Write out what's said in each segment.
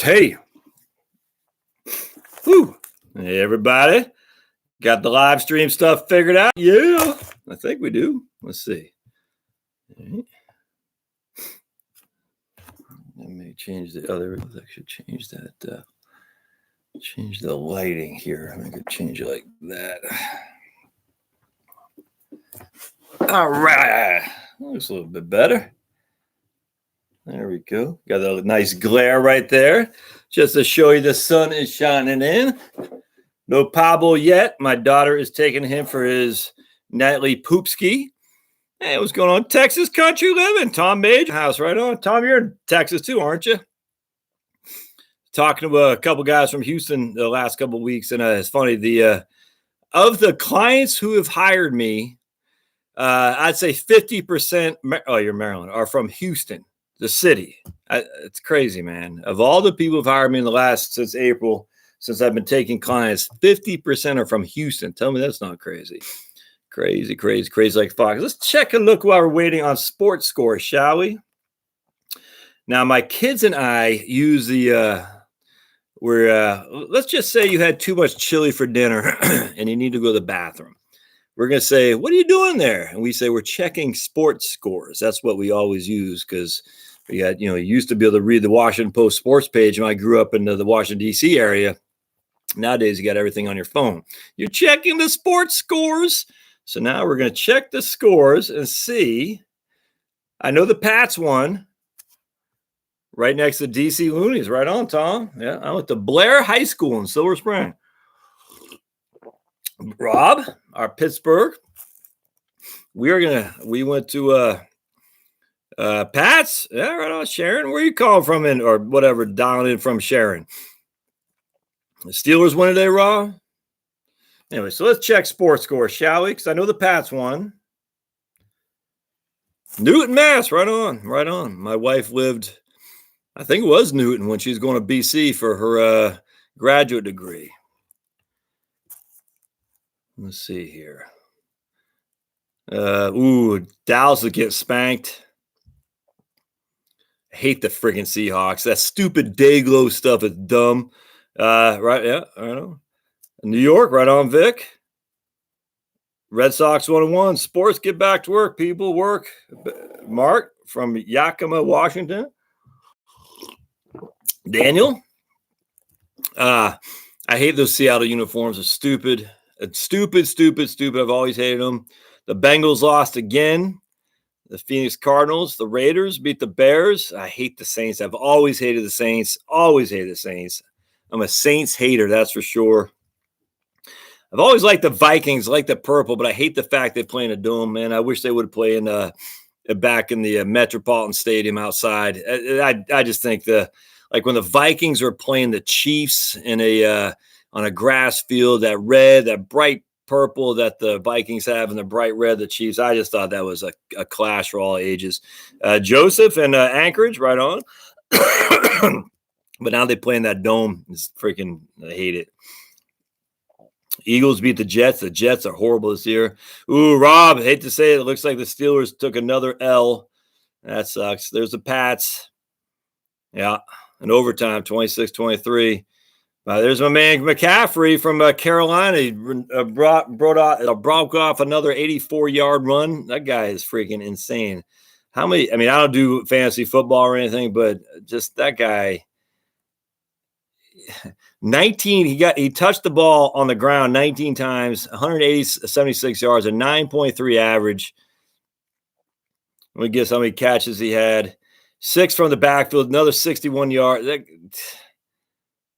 Hey. Whew. Hey, everybody. Got the live stream stuff figured out? Yeah, I think we do. Let's see. Right. Let me change the other. I should change that. Change the lighting here. I could change it like that. All right. Looks a little bit better. There we go. Got a nice glare right there. Just to show you the sun is shining in. No Pablo yet. My daughter is taking him for his nightly poop ski. Hey, what's going on? Texas country living. Tom Major house right on. Tom, you're in Texas too, aren't you? Talking to a couple guys from Houston the last couple of weeks, and it's funny. Of the clients who have hired me, I'd say 50%. Oh, you're Maryland are from Houston, the city. It's crazy, man. Of all the people who've hired me in the last since April, since I've been taking clients, 50% are from Houston. Tell me that's not crazy. Crazy like Fox. Let's check a look while we're waiting on Sports Score, shall we? Now, my kids and I use the. Let's just say you had too much chili for dinner and you need to go to the bathroom. We're going to say, what are you doing there? And we say, we're checking sports scores. That's what we always use because we had, you used to be able to read the Washington Post sports page when I grew up in the Washington, D.C. area. Nowadays, you got everything on your phone. You're checking the sports scores. So now we're going to check the scores and see. I know the Pats won. Right next to DC Loonies. Right on, Tom. Yeah, I went to Blair High School in Silver Spring. Rob, our Pittsburgh. We went to Pats. Yeah, right on. Sharon, where you calling from or whatever, dialing in from Sharon. The Steelers won today, Rob. Anyway, so let's check sports score, shall we? Because I know the Pats won. Newton, Mass. Right on. My wife lived, I think it was Newton when she was going to BC for her graduate degree. Let's see here. Dallas will get spanked. I hate the friggin' Seahawks. That stupid Dayglow stuff is dumb. Right, yeah, I know. New York, right on, Vic. Red Sox 1-1. Sports, get back to work, people. Work. Mark from Yakima, Washington. Daniel. I hate those Seattle uniforms. They're stupid. It's stupid. I've always hated them. The Bengals lost again. The Phoenix Cardinals, the Raiders beat the Bears. I hate the Saints. I've always hated the Saints. I'm a Saints hater, that's for sure. I've always liked the Vikings, like the purple, but I hate the fact they play in a dome, man. I wish they would play in back in the Metropolitan Stadium outside. I just think when the Vikings are playing the Chiefs in on a grass field, that bright purple that the Vikings have and the bright red the Chiefs, I just thought that was a clash for all ages. Joseph and Anchorage, right on. But now they play in that dome. It's freaking, I hate it. Eagles beat the Jets. The Jets are horrible this year. Ooh, Rob, hate to say it. It looks like the Steelers took another L. That sucks. There's the Pats. Yeah, in overtime, 26-23. There's my man McCaffrey from Carolina. He broke off another 84-yard run. That guy is freaking insane. How many? I mean, I don't do fantasy football or anything, but just that guy. 19. He touched the ball on the ground 19 times, 76 yards, a 9.3 average. Let me guess how many catches he had. 6 from the backfield, another 61 yards.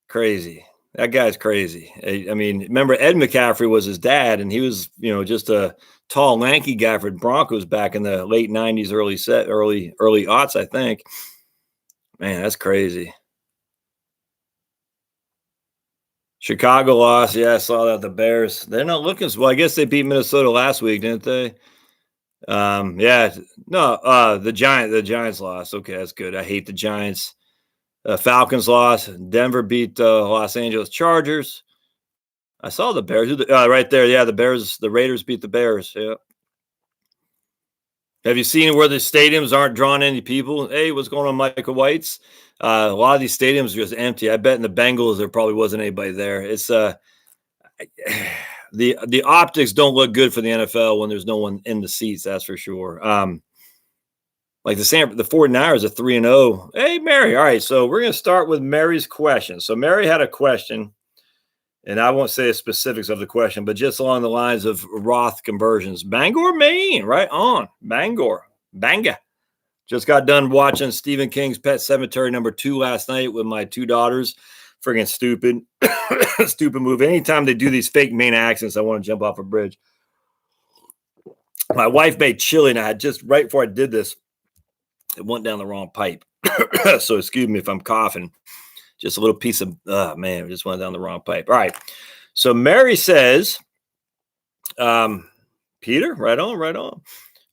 Crazy. That guy's crazy. I mean, remember Ed McCaffrey was his dad, and he was, just a tall, lanky guy for the Broncos back in the late 90s, early aughts, I think. Man, that's crazy. Chicago lost. Yeah, I saw that. The Bears. They're not looking well. I guess they beat Minnesota last week, didn't they? The Giants lost. Okay, that's good. I hate the Giants. Falcons lost. Denver beat Los Angeles Chargers. I saw the Bears right there. Yeah, the Raiders beat the Bears. Yeah. Have you seen where the stadiums aren't drawing any people? Hey, what's going on, Michael Whites? A lot of these stadiums are just empty. I bet in the Bengals there probably wasn't anybody there. It's the optics don't look good for the NFL when there's no one in the seats. That's for sure. Like the 49ers are 3-0. Hey, Mary. All right, so we're gonna start with Mary's question. So Mary had a question, and I won't say the specifics of the question, but just along the lines of Roth conversions. Bangor, Maine, right on. Banga. Just got done watching Stephen King's Pet Sematary #2 last night with my 2 daughters. Friggin' stupid. Stupid movie. Anytime they do these fake Maine accents, I want to jump off a bridge. My wife made chili, and I had just right before I did this, it went down the wrong pipe. So excuse me if I'm coughing. Just a little piece of, man, it just went down the wrong pipe. All right. So Mary says, Peter, right on.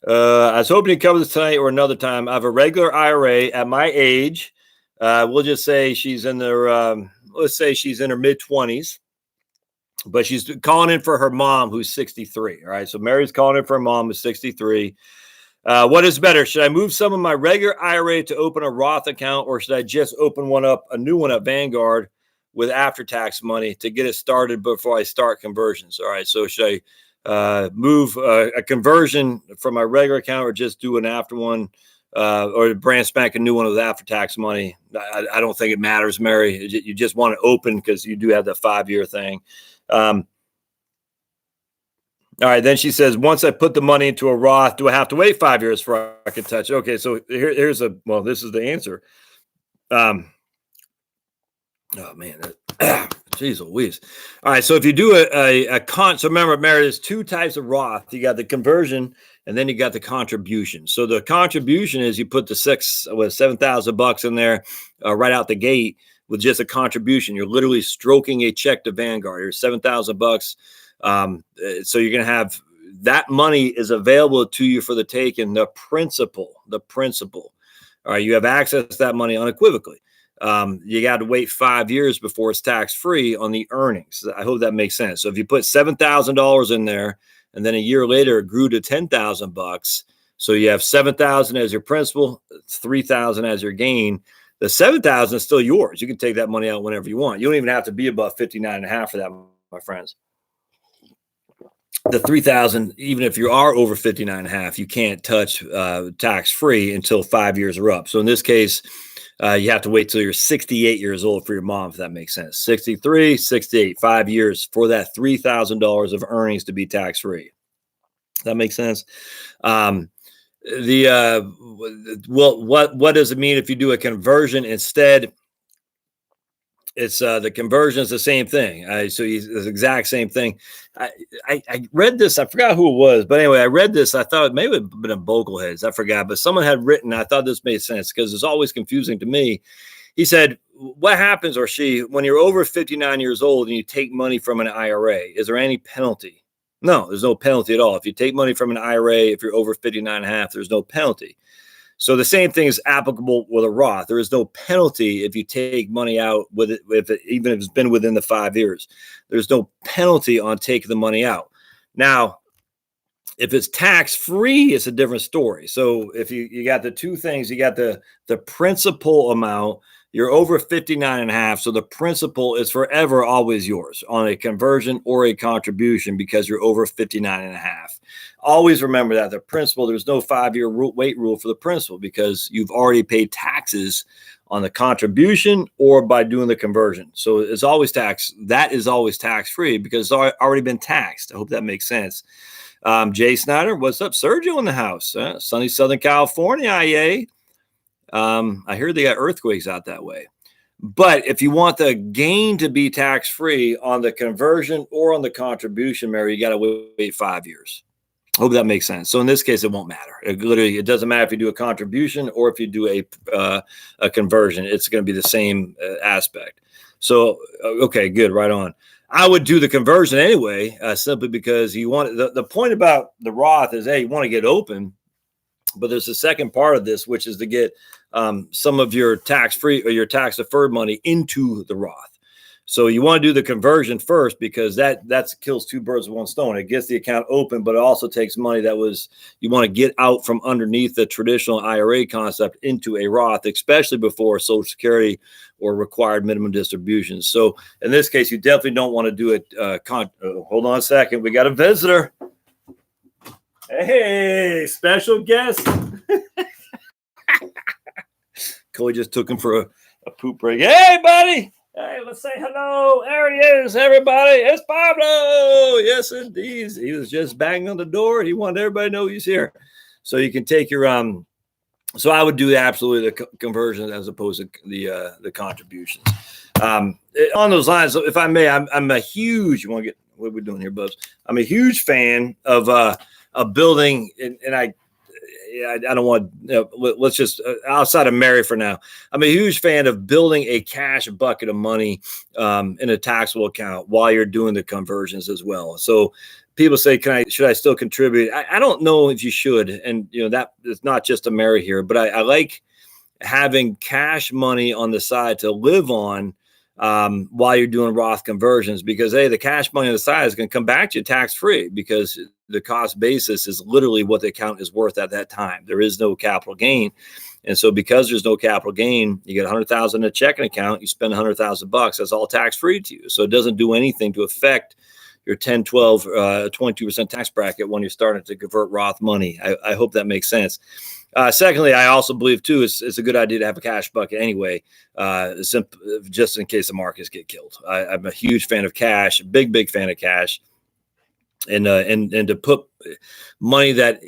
I was hoping to cover this tonight or another time. I have a regular IRA at my age. We'll just say she's in their, let's say she's in her mid-20s, but she's calling in for her mom, who's 63. All right. So Mary's calling in for her mom, who's 63. What is better? Should I move some of my regular IRA to open a Roth account, or should I just open a new one at Vanguard with after-tax money to get it started before I start conversions? All right. So should I move a conversion from my regular account, or just do an after one, or brand spank a new one with after-tax money? I don't think it matters, Mary. You just want to open because you do have the 5-year thing. All right. Then she says, once I put the money into a Roth, do I have to wait 5 years for I can touch? Okay. So this is the answer. Oh man. Jeez Louise. All right. So if you do so remember, Mary, there's 2 types of Roth. You got the conversion, and then you got the contribution. So the contribution is you put the $7,000 in there right out the gate with just a contribution. You're literally stroking a check to Vanguard. Here's $7,000. So you're going to have that money is available to you for the taking. The principal. All right. You have access to that money unequivocally. You got to wait 5 years before it's tax-free on the earnings. I hope that makes sense. So if you put $7,000 in there, and then a year later it grew to $10,000, so you have $7,000 as your principal, $3,000 as your gain. The $7,000 is still yours. You can take that money out whenever you want. You don't even have to be above 59.5 for that, my friends. The $3,000, even if you are over 59.5, you can't touch tax-free until 5 years are up. So in this case, you have to wait till you're 68 years old for your mom, if that makes sense. 63, 68, 5 years for that $3,000 of earnings to be tax-free. That makes sense. What does it mean if you do a conversion instead? It's the conversion is the same thing. So it's the exact same thing. I read this. I forgot who it was, but anyway, I read this. I thought maybe it would have been a Bogleheads. I forgot, but someone had written. I thought this made sense because it's always confusing to me. He said, "What happens, or she, when you're over 59 years old and you take money from an IRA? Is there any penalty?" No, there's no penalty at all. If you take money from an IRA, if you're over 59.5, there's no penalty. So the same thing is applicable with a Roth. There is no penalty if you take money out with it, even if it's been within the 5 years. There's no penalty on taking the money out. Now, if it's tax-free, it's a different story. So if you got the 2 things, you got the principal amount. You're over 59.5, so the principal is forever always yours on a conversion or a contribution because you're over 59.5. Always remember that the principal, there's no 5-year wait rule for the principal because you've already paid taxes on the contribution or by doing the conversion. So it's always taxed. That is always tax-free because it's already been taxed. I hope that makes sense. Jay Snyder, what's up? Sergio in the house. Sunny Southern California, yay. I hear they got earthquakes out that way. But if you want the gain to be tax-free on the conversion or on the contribution, Mary, you got to wait 5 years. Hope that makes sense. So in this case, it won't matter. It doesn't matter if you do a contribution or if you do a conversion. It's going to be the same aspect. So, okay, good. Right on. I would do the conversion anyway, simply because you want the point about the Roth is, hey, you want to get open. But there's a second part of this, which is to get some of your tax-free or your tax-deferred money into the Roth. So you want to do the conversion first, because that kills two birds with one stone. It gets the account open, but it also takes money that was, you want to get out from underneath the traditional IRA concept into a Roth, especially before Social Security or required minimum distributions. So in this case, you definitely don't want to do it. Hold on a second. We got a visitor. Hey, special guest. Chloe just took him for a poop break. Hey, buddy. Hey, let's say hello. There he is, everybody. It's Pablo. Yes, indeed. He was just banging on the door. He wanted everybody to know he's here. So you can take your so I would do absolutely the conversion as opposed to the contributions. On those lines, if I may, I'm a huge. You want to get what we're doing here, Bubs? I'm a huge fan of building, and I don't want, let's just outside of Mary for now. I'm a huge fan of building a cash bucket of money in a taxable account while you're doing the conversions as well. So people say, should I still contribute? I don't know if you should. And that is not just a Mary here, but I like having cash money on the side to live on while you're doing Roth conversions, because the cash money on the side is going to come back to you tax free, because the cost basis is literally what the account is worth at that time. There is no capital gain. And so because there's no capital gain, you get 100,000 in a checking account, you spend 100,000 bucks, that's all tax free to you. So it doesn't do anything to affect your 10, 12, 22% tax bracket when you're starting to convert Roth money. I hope that makes sense. Secondly, I also believe too, it's a good idea to have a cash bucket anyway, just in case the markets get killed. I'm a huge fan of cash, big fan of cash, and to put money that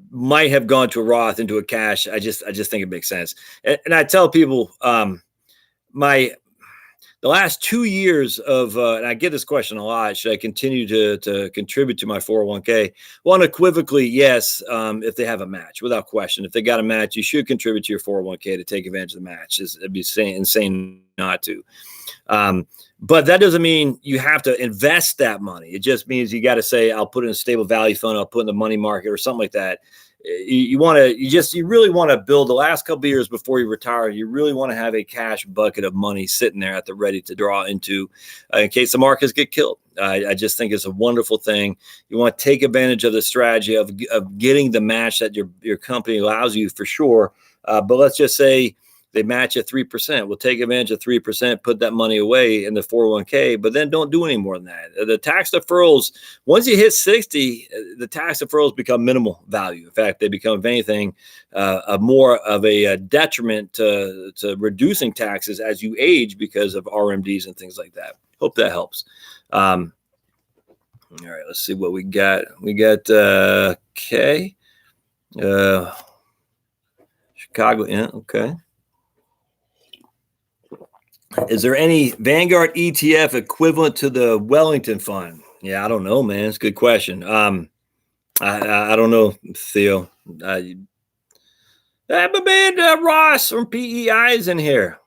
might have gone to a Roth into a cash. I just think it makes sense. And I tell people, the last 2 years of, and I get this question a lot, should I continue to contribute to my 401k? Well, unequivocally, yes, if they have a match, without question. If they got a match, you should contribute to your 401k to take advantage of the match. It'd be insane not to. But that doesn't mean you have to invest that money. It just means you got to say, I'll put it in a stable value fund, I'll put it in the money market or something like that. You really want to build the last couple of years before you retire. You really want to have a cash bucket of money sitting there at the ready to draw into in case the markets get killed. I just think it's a wonderful thing. You want to take advantage of the strategy of getting the match that your company allows you, for sure. But let's just say they match at 3%. We'll take advantage of 3%, put that money away in the 401k, but then don't do any more than that. The tax deferrals, once you hit 60, the tax deferrals become minimal value. In fact, they become, if anything, more of a detriment to reducing taxes as you age because of RMDs and things like that. Hope that helps. All right, let's see what we got. We got K. Chicago, yeah, okay. Is there any Vanguard ETF equivalent to the Wellington Fund? Yeah, I don't know, man. It's a good question. I don't know, Theo. But man, Ross from PEI is in here.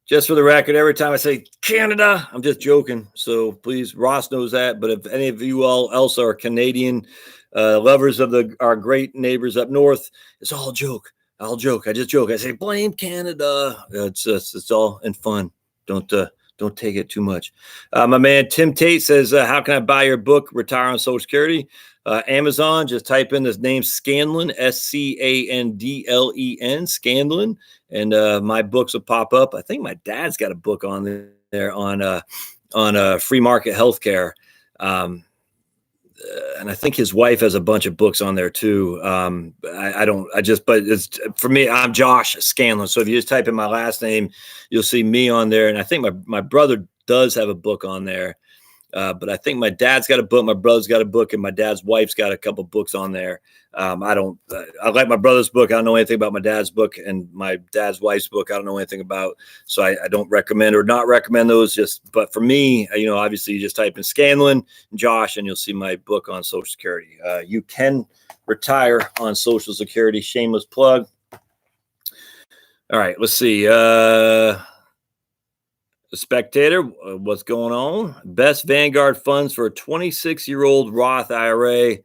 Just for the record, every time I say Canada, I'm just joking. So please, Ross knows that. But if any of you all else are Canadian lovers of our great neighbors up north, it's all a joke. I'll joke. I just joke. I say, blame Canada. It's all in fun. Don't take it too much. My man Tim Tate says, how can I buy your book, Retire on Social Security? Amazon, just type in his name, Scanlon, Scandlen, Scanlon, and my books will pop up. I think my dad's got a book on there on free market healthcare. And I think his wife has a bunch of books on there too. But it's for me, I'm Josh Scanlon. So if you just type in my last name, you'll see me on there. And I think my brother does have a book on there. But I think my dad's got a book, my brother's got a book, and my dad's wife's got a couple books on there. I like my brother's book. I don't know anything about my dad's book, and my dad's wife's book I don't know anything about. So I don't recommend or not recommend those. But for me, obviously you just type in Scanlon, Josh, and you'll see my book on Social Security. You can retire on Social Security. Shameless plug. All right, let's see. Spectator, what's going on? Best Vanguard funds for a 26-year-old Roth IRA.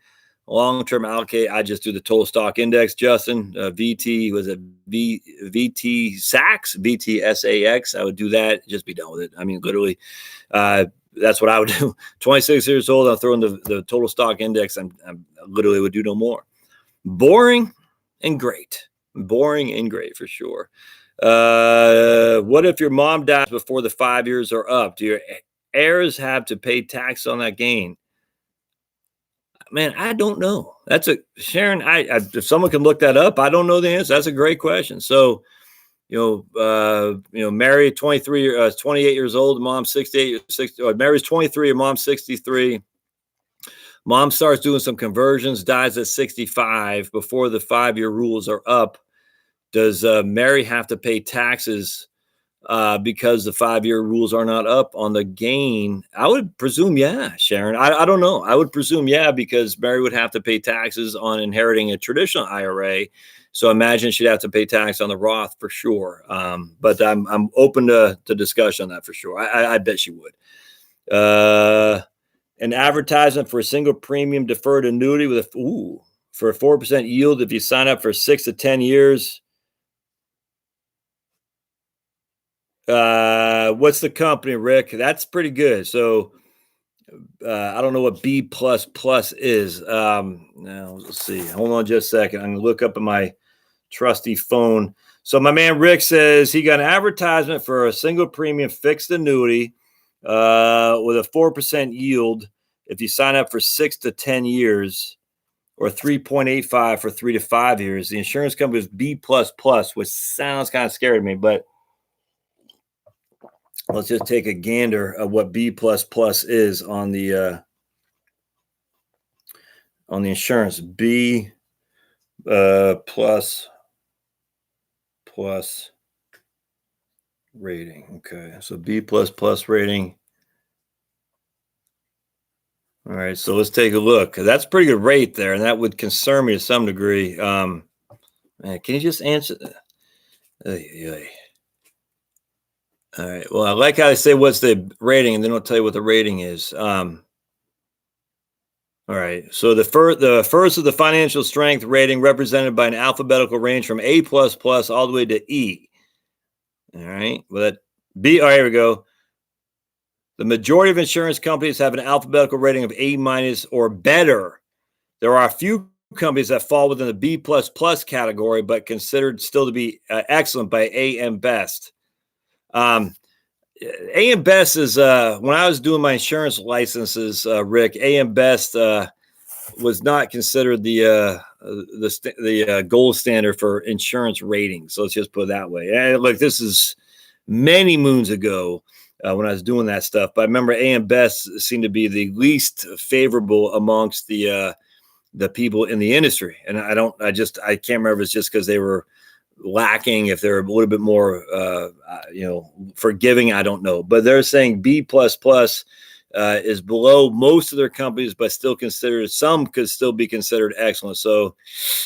Long-term allocate, I just do the total stock index, Justin. VT, was it VT SAX? VTSAX. I would do that. Just be done with it. I mean, literally, that's what I would do. 26 years old, I'll throw in the total stock index. I literally would do no more. Boring and great. Boring and great for sure. What if your mom dies before the 5 years are up? Do your heirs have to pay tax on that gain? Man, I don't know. That's a Sharon. If someone can look that up, I don't know the answer. That's a great question. So, Mary, 28 years old, mom 68, 60. Mary's 23, and mom's 63. Mom starts doing some conversions, dies at 65 before the 5-year rules are up. Does Mary have to pay taxes because the 5-year rules are not up on the gain? I would presume, yeah, Sharon. I don't know. I would presume, yeah, because Mary would have to pay taxes on inheriting a traditional IRA. So imagine she'd have to pay tax on the Roth for sure. But I'm open to discussion on that for sure. I bet she would. An advertisement for a single premium deferred annuity with for a 4% yield if you sign up for 6 to 10 years. What's the company, Rick? That's pretty good. So I don't know what B++ is. Now let's see. Hold on just a second. I'm gonna look up in my trusty phone. So my man Rick says he got an advertisement for a single premium fixed annuity with a 4% yield if you sign up for 6 to 10 years, or 3.85 for 3 to 5 years. The insurance company is B++, which sounds kind of scary to me, but let's just take a gander of what B++ is on the insurance. B plus rating. Okay, so B++ rating. All right, so let's take a look. That's a pretty good rate there, and that would concern me to some degree. Man, can you just answer that? All right. Well, I like how they say what's the rating, and then I'll tell you what the rating is. All right. So the first of the financial strength rating, represented by an alphabetical range from A++ all the way to E. All right. Well, that B. Oh, here we go. The majority of insurance companies have an alphabetical rating of A- or better. There are a few companies that fall within the B++ category, but considered still to be excellent by AM Best. AM Best is when I was doing my insurance licenses, Rick, AM Best was not considered the gold standard for insurance ratings. So let's just put it that way. And look, this is many moons ago when I was doing that stuff. But I remember AM Best seemed to be the least favorable amongst the people in the industry. And I can't remember if it's just because they were lacking, if they're a little bit more forgiving, I don't know, but they're saying B++ is below most of their companies, but still considered, some could still be considered excellent. So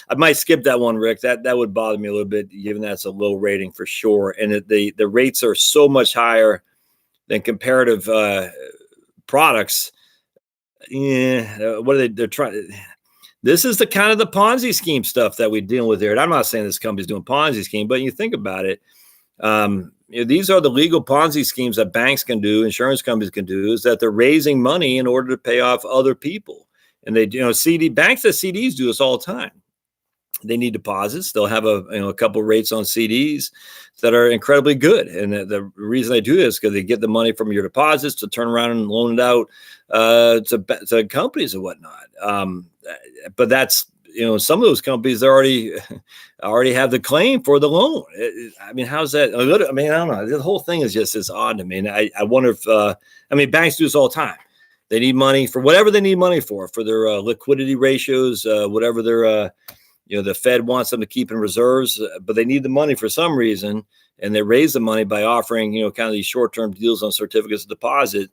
I might skip that one, Rick. That would bother me a little bit, given that's a low rating for sure, and the rates are so much higher than comparative products. Yeah, what are they're trying. This is the kind of the Ponzi scheme stuff that we deal with here. And I'm not saying this company's doing Ponzi scheme, but you think about it. These are the legal Ponzi schemes that banks can do, insurance companies can do, is that they're raising money in order to pay off other people. And they, banks that CDs do this all the time. They need deposits. They'll have a couple rates on CDs that are incredibly good. And the reason they do this is because they get the money from your deposits to turn around and loan it out to companies and whatnot. But that's, some of those companies already have the claim for the loan. I mean, how's that? I mean, I don't know. The whole thing is just as odd to me. And I wonder if, banks do this all the time. They need money for whatever they need money for their liquidity ratios, whatever their, the Fed wants them to keep in reserves, but they need the money for some reason. And they raise the money by offering, kind of these short-term deals on certificates of deposit.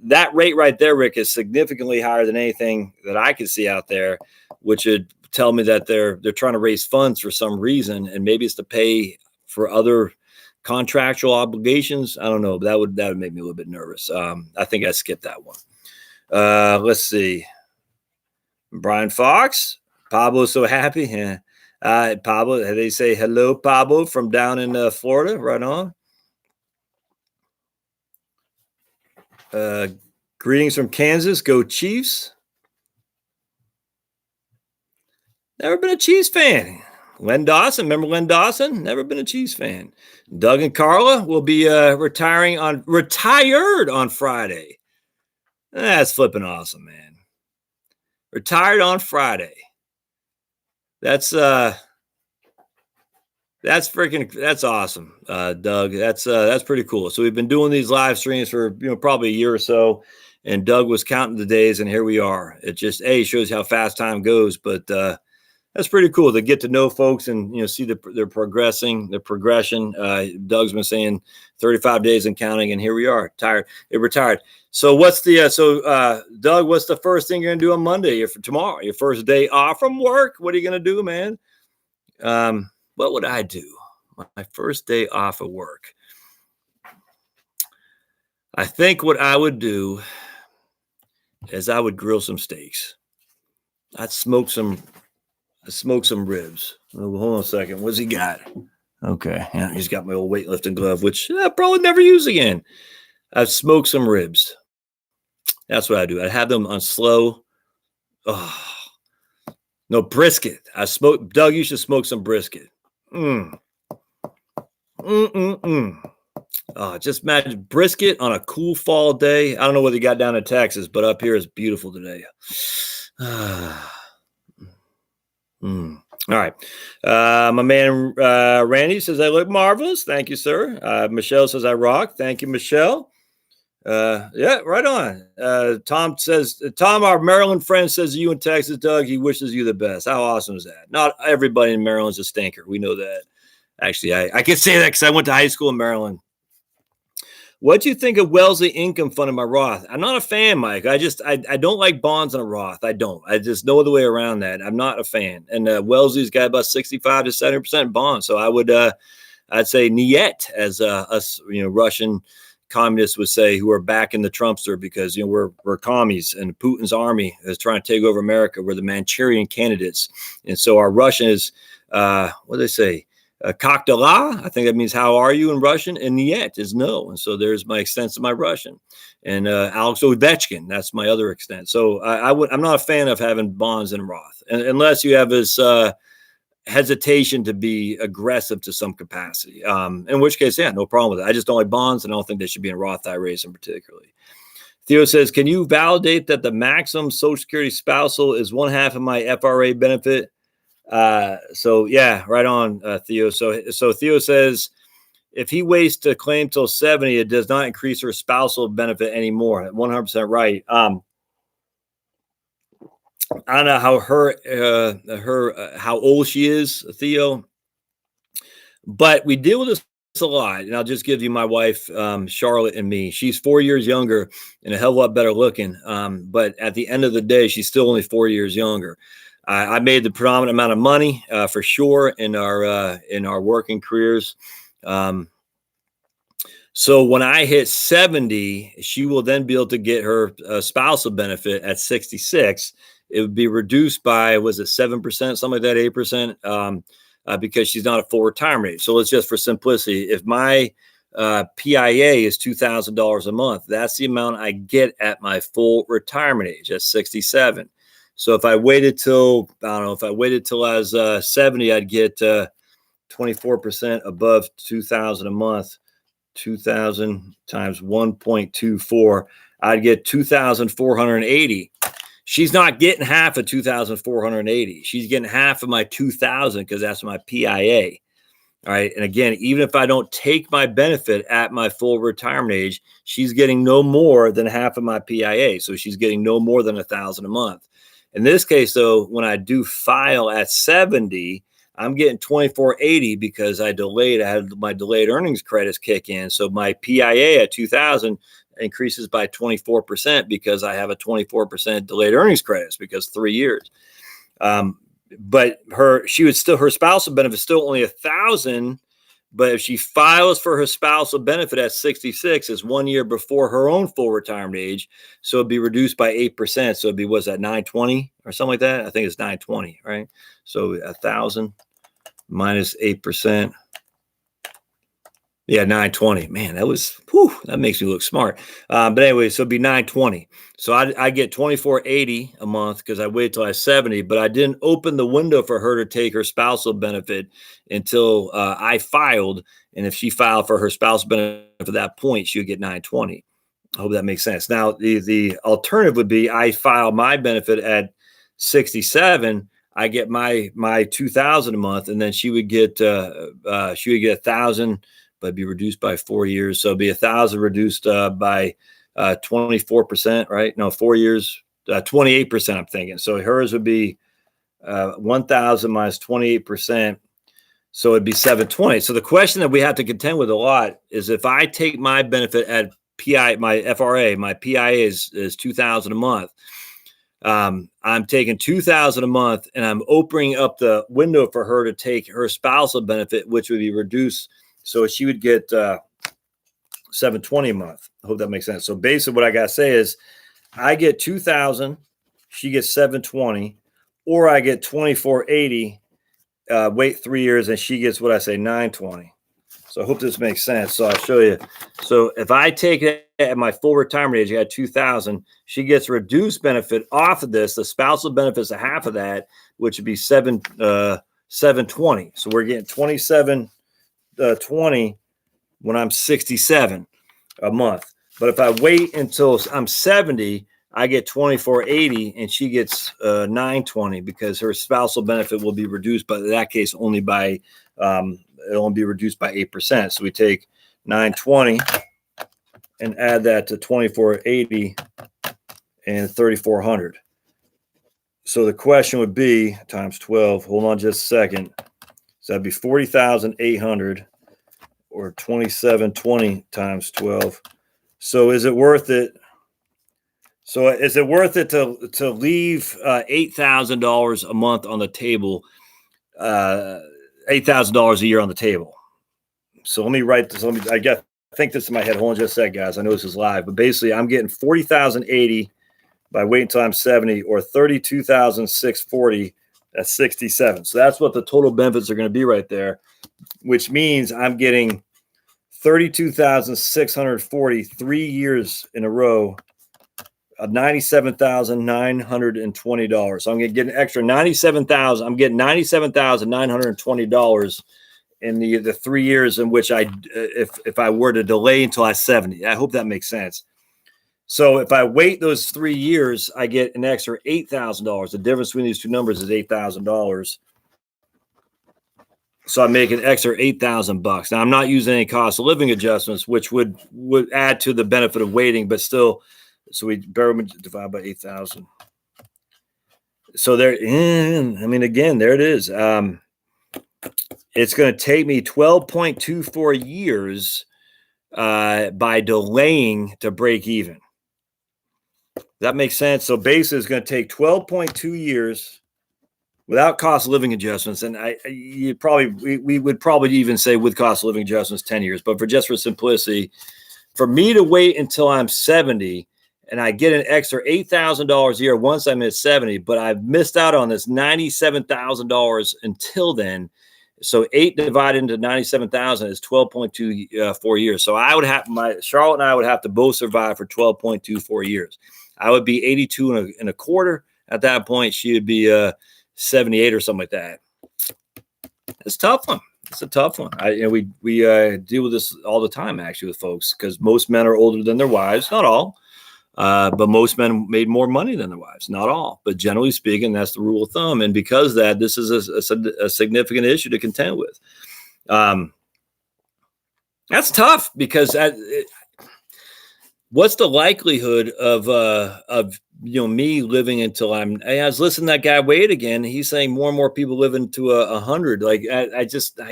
That rate right there, Rick, is significantly higher than anything that I could see out there, which would tell me that they're trying to raise funds for some reason, and maybe it's to pay for other contractual obligations. I don't know, but that would make me a little bit nervous. I think I skipped that one. Let's see. Brian Fox. Pablo's so happy. Yeah. Pablo, they say hello, Pablo, from down in Florida. Right on. Greetings from Kansas. Go Chiefs. Never been a Chiefs fan. Len Dawson. Remember Len Dawson? Never been a Chiefs fan. Doug and Carla will be retired on Friday. That's flipping awesome, man. Retired on Friday. That's awesome, Doug. That's pretty cool. So we've been doing these live streams for probably a year or so, and Doug was counting the days, and here we are. It just shows how fast time goes, but that's pretty cool to get to know folks and see their progression. Doug's been saying 35 days and counting, and here we are, retired. So Doug, what's the first thing you're gonna do on Monday or for tomorrow? Your first day off from work? What are you gonna do, man? What would I do? My first day off of work. I think what I would do is I would grill some steaks. I'd smoke some ribs. Oh, hold on a second. What's he got? Okay. Yeah, he's got my old weightlifting glove, which I'll probably never use again. I'd smoke some ribs. That's what I do. I'd have them on slow. Oh, no, brisket. Doug, you should smoke some brisket. Just imagine brisket on a cool fall day. I don't know whether you got down in Texas, but up here it's beautiful today. All right. My man Randy says I look marvelous. Thank you, sir. Michelle says I rock. Thank you, Michelle. Yeah, right on. Tom, our Maryland friend, says you in Texas, Doug, he wishes you the best. How awesome is that? Not everybody in Maryland's a stinker. We know that. Actually, I can say that because I went to high school in Maryland. What do you think of Wellesley Income Fund in my Roth? I'm not a fan, Mike. I don't like bonds in a Roth. I don't. I just no other way around that. I'm not a fan. And Wellesley's got about 65 to 70% bonds. So I would, I'd say niet, as us, Russian communists would say, who are backing the Trumpster because we're commies and Putin's army is trying to take over America. We're the Manchurian candidates, and so our Russian is what do they say? Kak dela, I think that means how are you in Russian, and niet is no. And so there's my extent of my Russian. And Alex Ovechkin, that's my other extent. So I'm not a fan of having bonds in Roth, unless you have this hesitation to be aggressive to some capacity. In which case, yeah, no problem with it. I just don't like bonds, and I don't think they should be in Roth IRAs in particularly. Theo says, can you validate that the maximum Social Security spousal is 1/2 of my FRA benefit? So yeah, right on, Theo. So Theo says, if he waits to claim till 70, it does not increase her spousal benefit anymore. 100% right. I don't know how old she is, Theo, but we deal with this a lot. And I'll just give you my wife, Charlotte, and me. She's 4 years younger and a hell of a lot better looking. But at the end of the day, she's still only 4 years younger. I made the predominant amount of money for sure in our working careers. So when I hit 70, she will then be able to get her spousal benefit at 66. It would be reduced by, was it 7%, something like that, 8%, because she's not a full retirement age. So let's just, for simplicity, if my PIA is $2,000 a month, that's the amount I get at my full retirement age at 67. So if I waited till, I was 70, I'd get 24% above 2,000 a month. 2,000 times 1.24, I'd get 2,480. She's not getting half of 2,480. She's getting half of my 2,000 because that's my PIA. All right. And again, even if I don't take my benefit at my full retirement age, she's getting no more than half of my PIA. So she's getting no more than 1,000 a month. In this case, though, when I do file at 70, I'm getting 2,480 because I had my delayed earnings credits kick in. So my PIA at 2,000 increases by 24% because I have a 24% delayed earnings credits because 3 years. But her spousal benefit is still only 1,000 But if she files for her spousal benefit at 66, it's 1 year before her own full retirement age. So it'd be reduced by 8%. So it'd be, what's that, 920 or something like that? I think it's 920, right? So 1,000 minus 8%. Yeah, 920. Man, that makes me look smart. But anyway, so it'd be 920. So I get 2480 a month because I waited till I was 70, but I didn't open the window for her to take her spousal benefit until I filed. And if she filed for her spousal benefit at that point, she would get 920. I hope that makes sense. Now, the alternative would be I file my benefit at 67. I get my 2,000 a month, and then she would get 1,000. But it'd be reduced by 4 years. So it'd be 1,000 reduced by 24%, right? No, 4 years, 28%, I'm thinking. So hers would be 1,000 minus 28%. So it'd be 720. So the question that we have to contend with a lot is if I take my benefit at PI, my FRA, my PIA is 2,000 a month. I'm taking 2,000 a month, and I'm opening up the window for her to take her spousal benefit, which would be reduced. So she would get 720 a month. I hope that makes sense. So basically what I got to say is I get 2,000, she gets 720, or I get 2480, wait 3 years, and she gets what I say, 920. So I hope this makes sense. So I'll show you. So if I take it at my full retirement age, I got 2,000, she gets reduced benefit off of this. The spousal benefits a half of that, which would be 720. So we're getting 2720 when I'm 67 a month. But if I wait until I'm 70, I get 2480, and she gets 920 because her spousal benefit will be reduced, but in that case only by it'll only be reduced by 8%. So we take 920 and add that to 2480 and 3,400. So the question would be times 12. Hold on just a second. So that'd be 40,800 or 2720 times 12. So is it worth it? So is it worth it to leave $8,000 a month on the table, $8,000 a year on the table? So let me write this. I think this in my head. Hold on just a sec, guys. I know this is live, but basically I'm getting 40,080 by waiting until I'm 70, or 32,640 at 67. So that's what the total benefits are going to be right there, which means I'm getting 32,640 3 years in a row of $97,920. So I'm going to get an extra 97,000. I'm getting $97,920 in the 3 years in which if I were to delay until I'm 70. I hope that makes sense. So if I wait those 3 years, I get an extra $8,000. The difference between these two numbers is $8,000. So I'm making extra $8,000. Now I'm not using any cost of living adjustments, which would add to the benefit of waiting, but still. So we divide by 8,000. So there, I mean, again, there it is. It's going to take me 12.24 years by delaying to break even. That makes sense. So basically it's going to take 12.2 years without cost of living adjustments. And we would probably even say with cost of living adjustments, 10 years, but for simplicity, for me to wait until I'm 70 and I get an extra $8,000 a year once I'm at 70, but I've missed out on this $97,000 until then. So 8 divided into 97,000 is 12.24 years. So Charlotte and I would have to both survive for 12.24 years. I would be 82 and a quarter. At that point, she would be 78 or something like that. It's a tough one. It's a tough one. We deal with this all the time, actually, with folks, because most men are older than their wives. Not all, but most men made more money than their wives. Not all, but generally speaking, that's the rule of thumb. And because of that, this is a significant issue to contend with. That's tough because what's the likelihood of me living until I was listening to that guy Wade again. He's saying more and more people live into 100. Like I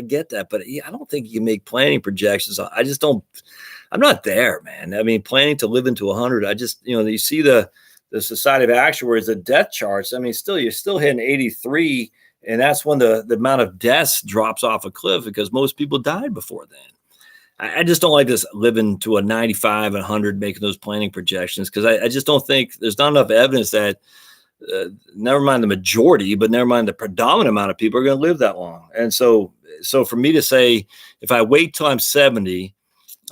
get that, but I don't think you can make planning projections. I just don't. I'm not there, man. I mean, planning to live into 100. I just you see the Society of Actuaries, the death charts. I mean, you're still hitting 83 And that's when the amount of deaths drops off a cliff, because most people died before then. I just don't like this living to a 95 and 100, making those planning projections, because I just don't think there's not enough evidence that, never mind the majority, but never mind the predominant amount of people are going to live that long. And so for me to say, if I wait till I'm 70,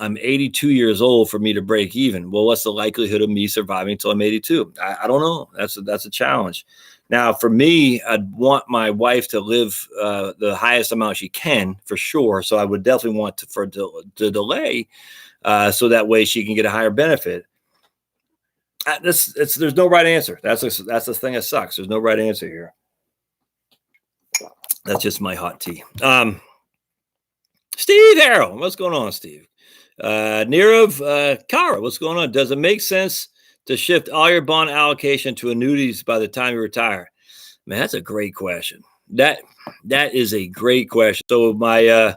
I'm 82 years old for me to break even. Well, what's the likelihood of me surviving until I'm 82? I don't know. That's a challenge. Now, for me, I'd want my wife to live the highest amount she can, for sure. So I would definitely want to delay, so that way she can get a higher benefit. There's no right answer. That's the thing that sucks. There's no right answer here. That's just my hot tea. Steve Harrell, what's going on, Steve? Nirav Kara, what's going on? Does it make sense to shift all your bond allocation to annuities by the time you retire? Man, that's a great question. That is a great question. So my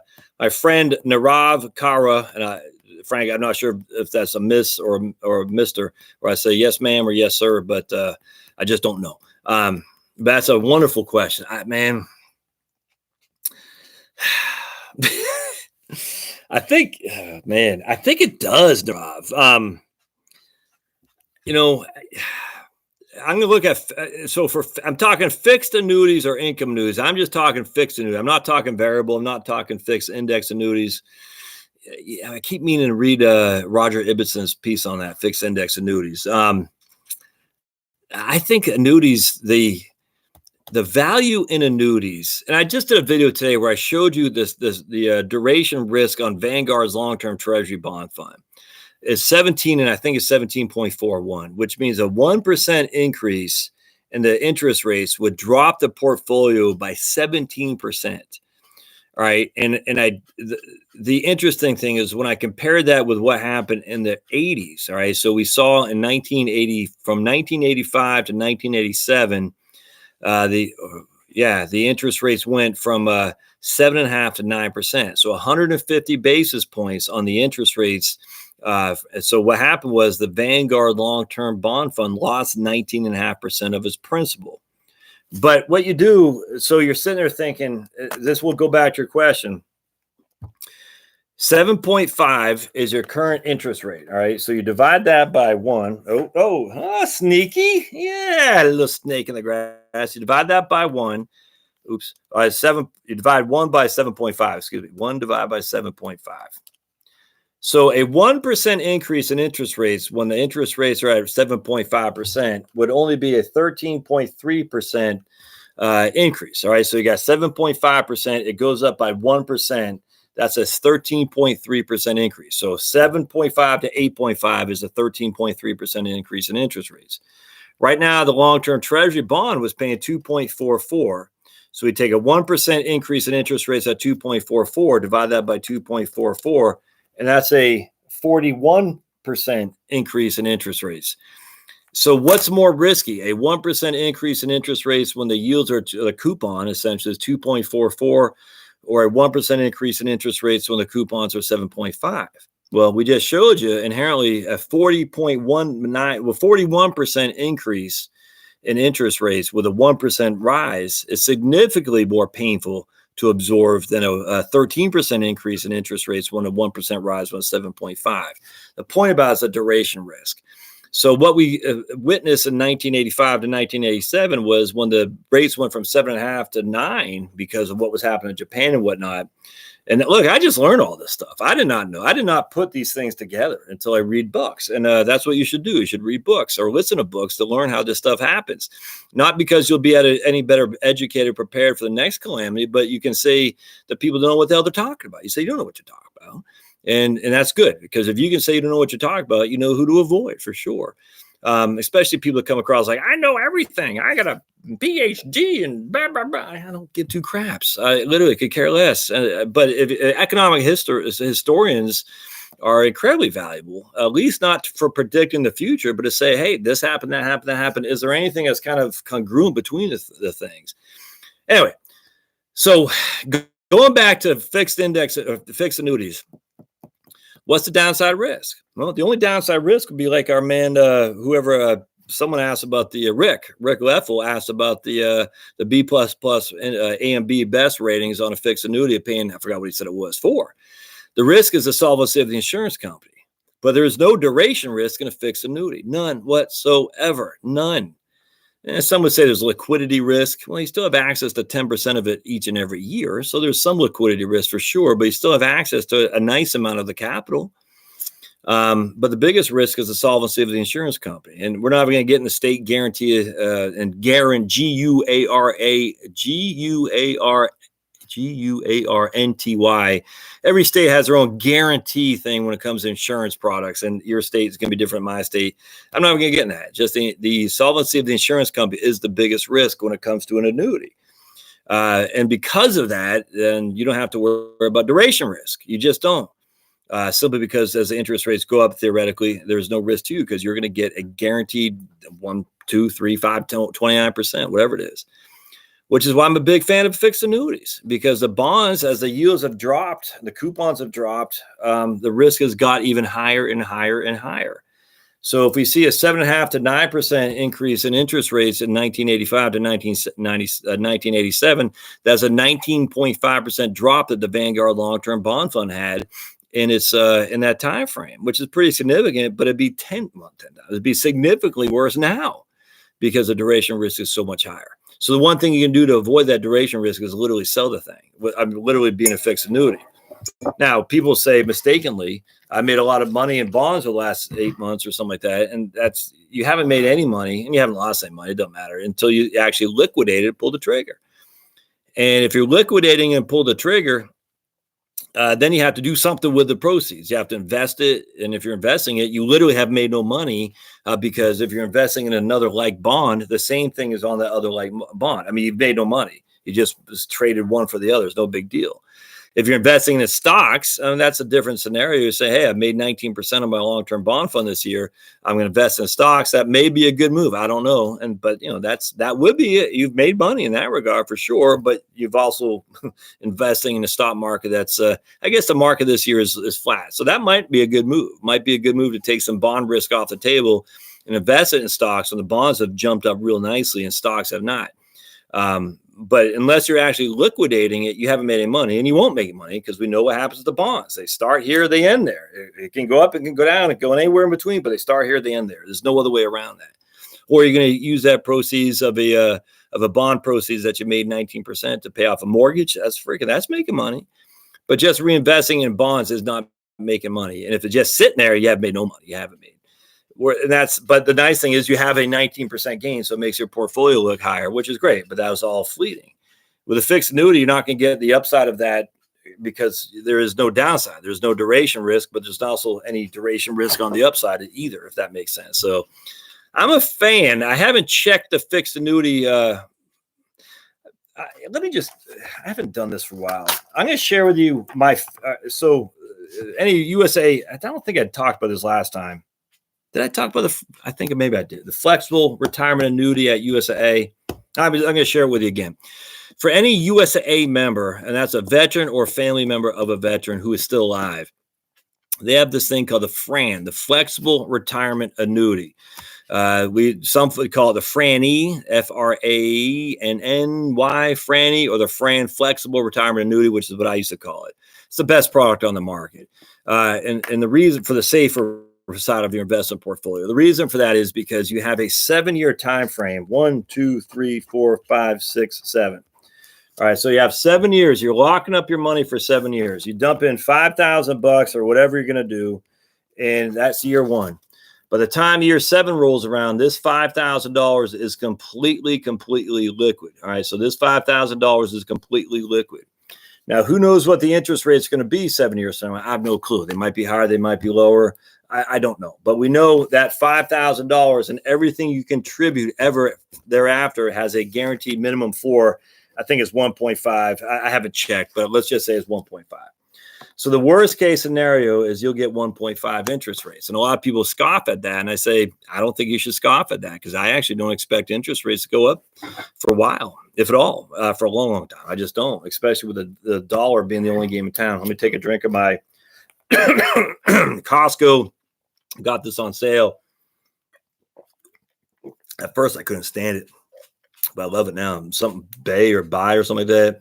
friend Nirav Kara, and Frank, I'm not sure if that's a miss or Mr., or I say yes, ma'am, or yes, sir, but I just don't know. But that's a wonderful question. Man, I think it does, Nirav. I'm going to look at, I'm talking fixed annuities or income annuities. I'm just talking fixed annuities. I'm not talking variable. I'm not talking fixed index annuities. I keep meaning to read Roger Ibbotson's piece on that, fixed index annuities. I think annuities, the value in annuities, and I just did a video today where I showed you the duration risk on Vanguard's long-term treasury bond fund is 17, and I think it's 17.41, which means a 1% increase in the interest rates would drop the portfolio by 17%. All right. And the interesting thing is when I compared that with what happened in the 80s. All right. So we saw in 1980, from 1985 to 1987, the interest rates went from 7.5% to 9%. So 150 basis points on the interest rates. So what happened was the Vanguard long-term bond fund lost 19.5% of its principal. But what you do, so you're sitting there thinking, this will go back to your question. 7.5 is your current interest rate. All right. So you divide that by 1. Sneaky. Yeah, a little snake in the grass. You divide that by 1. Oops. All right, 7. You divide 1 by 7.5. Excuse me. 1 divided by 7.5. So a 1% increase in interest rates when the interest rates are at 7.5% would only be a 13.3% increase. All right. So you got 7.5%. It goes up by 1%. That's a 13.3% increase. So 7.5 to 8.5 is a 13.3% increase in interest rates. Right now, the long-term treasury bond was paying 2.44. So we take a 1% increase in interest rates at 2.44, divide that by 2.44. And that's a 41% increase in interest rates. So what's more risky? A 1% increase in interest rates when the yields are the coupon essentially is 2.44, or a 1% increase in interest rates when the coupons are 7.5. Well, we just showed you inherently a 41% increase in interest rates with a 1% rise is significantly more painful to absorb than a 13% increase in interest rates when a 1% rise was 7.5. The point about it is a duration risk. So what we witnessed in 1985 to 1987 was when the rates went from 7.5 to 9 because of what was happening in Japan and whatnot. And look, I just learned all this stuff. I did not know. I did not put these things together until I read books. And that's what you should do. You should read books or listen to books to learn how this stuff happens. Not because you'll be any better educated, prepared for the next calamity, but you can say that people don't know what the hell they're talking about. You say, you don't know what you're talking about. And that's good, because if you can say you don't know what you're talking about, you know who to avoid for sure. Especially people that come across like, I know everything. I got a PhD and blah, blah, blah. I don't give two craps. I literally could care less. But economic historians are incredibly valuable, at least not for predicting the future, but to say, hey, this happened, that happened, that happened. Is there anything that's kind of congruent between the things? Anyway, so going back to fixed annuities, what's the downside risk? Well, the only downside risk would be like our man, whoever someone asked about the Rick Leffel asked about the B plus and A and B best ratings on a fixed annuity of paying, I forgot what he said it was for. The risk is the solvency of the insurance company, but there is no duration risk in a fixed annuity, none whatsoever, none. And some would say there's liquidity risk. Well, you still have access to 10% of it each and every year. So there's some liquidity risk for sure, but you still have access to a nice amount of the capital. But the biggest risk is the solvency of the insurance company. And we're not going to get in the state guarantee and Guarantee. Every state has their own guarantee thing when it comes to insurance products, and your state is going to be different than my state. I'm not going to get in that. Just the solvency of the insurance company is the biggest risk when it comes to an annuity. And because of that, then you don't have to worry about duration risk. You just don't. Simply because as the interest rates go up, theoretically, there's no risk to you because you're going to get a guaranteed 1, 2, 3, 5, 29%, whatever it is. Which is why I'm a big fan of fixed annuities, because the bonds, as the yields have dropped, the coupons have dropped, the risk has got even higher and higher and higher. So if we see a 7.5 to 9% increase in interest rates in 1985 to 1987, that's a 19.5% drop that the Vanguard long-term bond fund had in its in that time frame, which is pretty significant. But it'd be it'd be significantly worse now because the duration risk is so much higher. So the one thing you can do to avoid that duration risk is literally sell the thing. I'm literally being a fixed annuity. Now, people say mistakenly, I made a lot of money in bonds the last 8 months or something like that. And that's, you haven't made any money and you haven't lost any money. It doesn't matter until you actually liquidate it, pull the trigger. And if you're liquidating and pull the trigger, then you have to do something with the proceeds. You have to invest it. And if you're investing it, you literally have made no money because if you're investing in another like bond, the same thing is on that other like bond. I mean, you've made no money. You just traded one for the other. It's no big deal. If you're investing in stocks, that's a different scenario. You say, hey, I made 19% of my long-term bond fund this year. I'm going to invest in stocks. That may be a good move. I don't know. But that would be it. You've made money in that regard for sure. But you've also investing in the stock market. That's, I guess the market this year is flat. So that might be a good move. Might be a good move to take some bond risk off the table and invest it in stocks when the bonds have jumped up real nicely and stocks have not. But unless you're actually liquidating it, you haven't made any money, and you won't make money because we know what happens with the bonds. They start here, they end there. It can go up, it can go down, it can go anywhere in between, but they start here, they end there. There's no other way around that. Or you're going to use that proceeds of a bond proceeds that you made 19% to pay off a mortgage. That's making money. But just reinvesting in bonds is not making money. And if it's just sitting there, you have made no money. You haven't made. But the nice thing is you have a 19% gain, so it makes your portfolio look higher, which is great, but that was all fleeting. With a fixed annuity, you're not going to get the upside of that because there is no downside. There's no duration risk, but there's also any duration risk on the upside either, if that makes sense. So I'm a fan. I haven't checked the fixed annuity. I haven't done this for a while. I'm going to share with you any USA, I don't think I talked about this last time. Did I talk about I think maybe I did. The flexible retirement annuity at USAA. I'm going to share it with you again. For any USAA member, and that's a veteran or family member of a veteran who is still alive, they have this thing called the FRAN, the Flexible Retirement Annuity. Some call it the FRAN-E, FRANNY, FRAN-E, or the FRAN Flexible Retirement Annuity, which is what I used to call it. It's the best product on the market. And the reason for the safer side of your investment portfolio. The reason for that is because you have a 7-year time frame. 1, 2, 3, 4, 5, 6, 7. All right, so you have 7 years. You're locking up your money for 7 years. You dump in $5,000 or whatever you're going to do, and that's year 1. By the time year 7 rolls around, this $5,000 is completely liquid. All right, so this $5,000 is completely liquid. Now, who knows what the interest rate is going to be 7 years from now? I have no clue. They might be higher, they might be lower. I don't know. But we know that $5,000 and everything you contribute ever thereafter has a guaranteed minimum for, I think it's 1.5. I haven't checked, but let's just say it's 1.5. So the worst case scenario is you'll get 1.5 interest rates. And a lot of people scoff at that. And I say, I don't think you should scoff at that because I actually don't expect interest rates to go up for a while, if at all, for a long time. I just don't, especially with the dollar being the only game in town. Let me take a drink of my Costco. Got this on sale. At first, I couldn't stand it, but I love it now. Something bay or buy or something like that.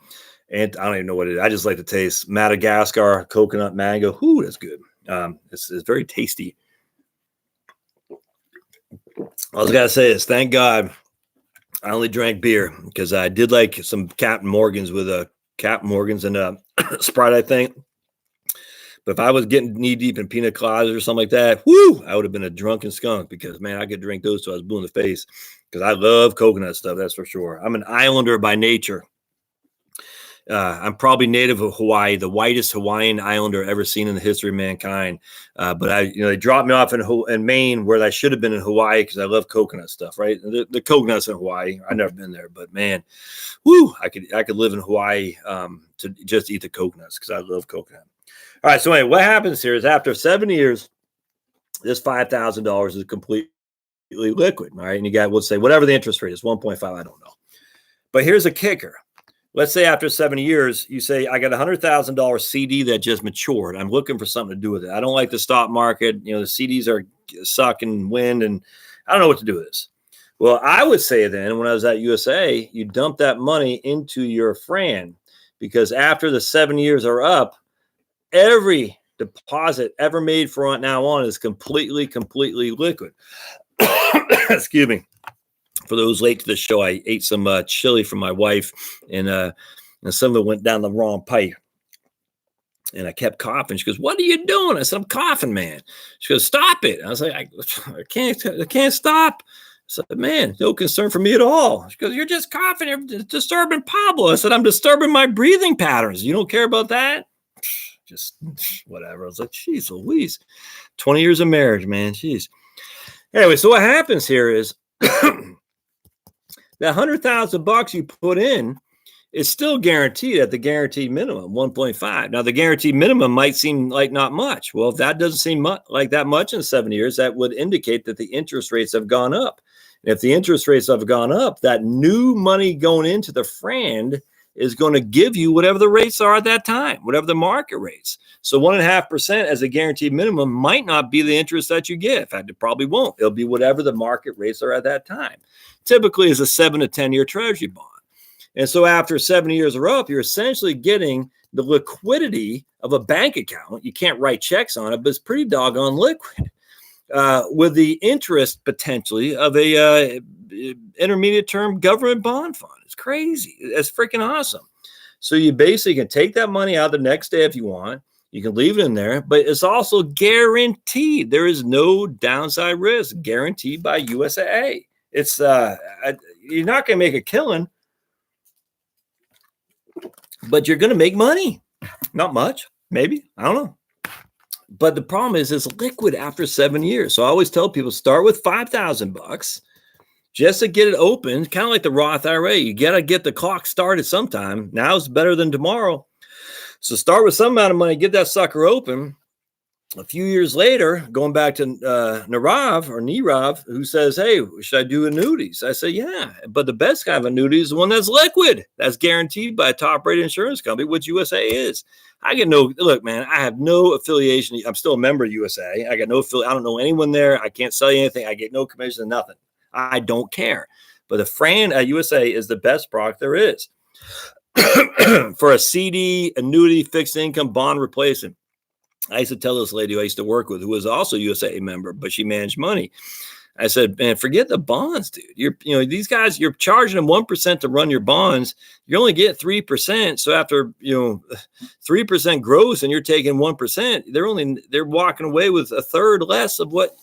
And I don't even know what it is. I just like the taste. Madagascar, coconut, mango. Ooh, that's good. It's very tasty. All I got to say is thank God I only drank beer because I did like some Captain Morgan's with Captain Morgan's and Sprite, I think. But if I was getting knee deep in pina coladas or something like that, whoo, I would have been a drunken skunk because, man, I could drink those till I was blue in the face because I love coconut stuff, that's for sure. I'm an islander by nature. I'm probably native of Hawaii, the whitest Hawaiian islander ever seen in the history of mankind. But they dropped me off in Maine where I should have been in Hawaii because I love coconut stuff, right? The coconuts in Hawaii. I've never been there, but man, whoo, I could live in Hawaii to just eat the coconuts because I love coconut. All right. So anyway, what happens here is after 7 years, this $5,000 is completely liquid. All right. And you got, we'll say whatever the interest rate is, 1.5, I don't know. But here's a kicker. Let's say after 7 years, you say, I got a $100,000 CD that just matured. I'm looking for something to do with it. I don't like the stock market. The CDs are sucking wind and I don't know what to do with this. Well, I would say then when I was at USA, you dump that money into your Fran because after the 7 years are up, every deposit ever made from now on is completely liquid. Excuse me. For those late to the show, I ate some chili from my wife, and some of it went down the wrong pipe. And I kept coughing. She goes, "What are you doing?" I said, "I'm coughing, man." She goes, "Stop it." I was like, I can't stop. I said, "Man, no concern for me at all." She goes, "You're just coughing. You're disturbing Pablo." I said, "I'm disturbing my breathing patterns. You don't care about that?" Just whatever. I was like, "Geez Louise, 20 years of marriage, man. Jeez." Anyway, so what happens here is that $100,000 you put in is still guaranteed at the guaranteed minimum, 1.5. Now, the guaranteed minimum might seem like not much. Well, if that doesn't seem like that much in 7 years, that would indicate that the interest rates have gone up. And if the interest rates have gone up, that new money going into the Fran is going to give you whatever the rates are at that time, whatever the market rates. So 1.5% as a guaranteed minimum might not be the interest that you get. In fact, it probably won't. It'll be whatever the market rates are at that time. Typically is a 7 to 10 year treasury bond. And so after 7 years are up, you're essentially getting the liquidity of a bank account. You can't write checks on it, but it's pretty doggone liquid with the interest potentially of a intermediate term government bond fund. It's crazy. It's freaking awesome. So you basically can take that money out the next day if you want. You can leave it in there, but it's also guaranteed. There is no downside risk, guaranteed by USAA. It's you're not going to make a killing, but you're going to make money. Not much, maybe. I don't know. But the problem is it's liquid after 7 years. So I always tell people start with $5,000 just to get it open, kind of like the Roth IRA. You got to get the clock started sometime. Now is better than tomorrow. So start with some amount of money, get that sucker open. A few years later, going back to Nirav, who says, "Hey, should I do annuities?" I say, "Yeah, but the best kind of annuity is the one that's liquid, that's guaranteed by a top-rated insurance company, which USA is." I get no look, man. I have no affiliation. I'm still a member of USA. I got no affiliation. I don't know anyone there. I can't sell you anything. I get no commission, nothing. I don't care. But the Fran at USA is the best product there is for a CD, annuity, fixed income, bond replacement. I used to tell this lady who I used to work with, who was also a USA member, but she managed money. I said, "Man, forget the bonds, dude. These guys, you're charging them 1% to run your bonds. You only get 3%. So after 3% gross, and you're taking 1%, they're walking away with a third less of what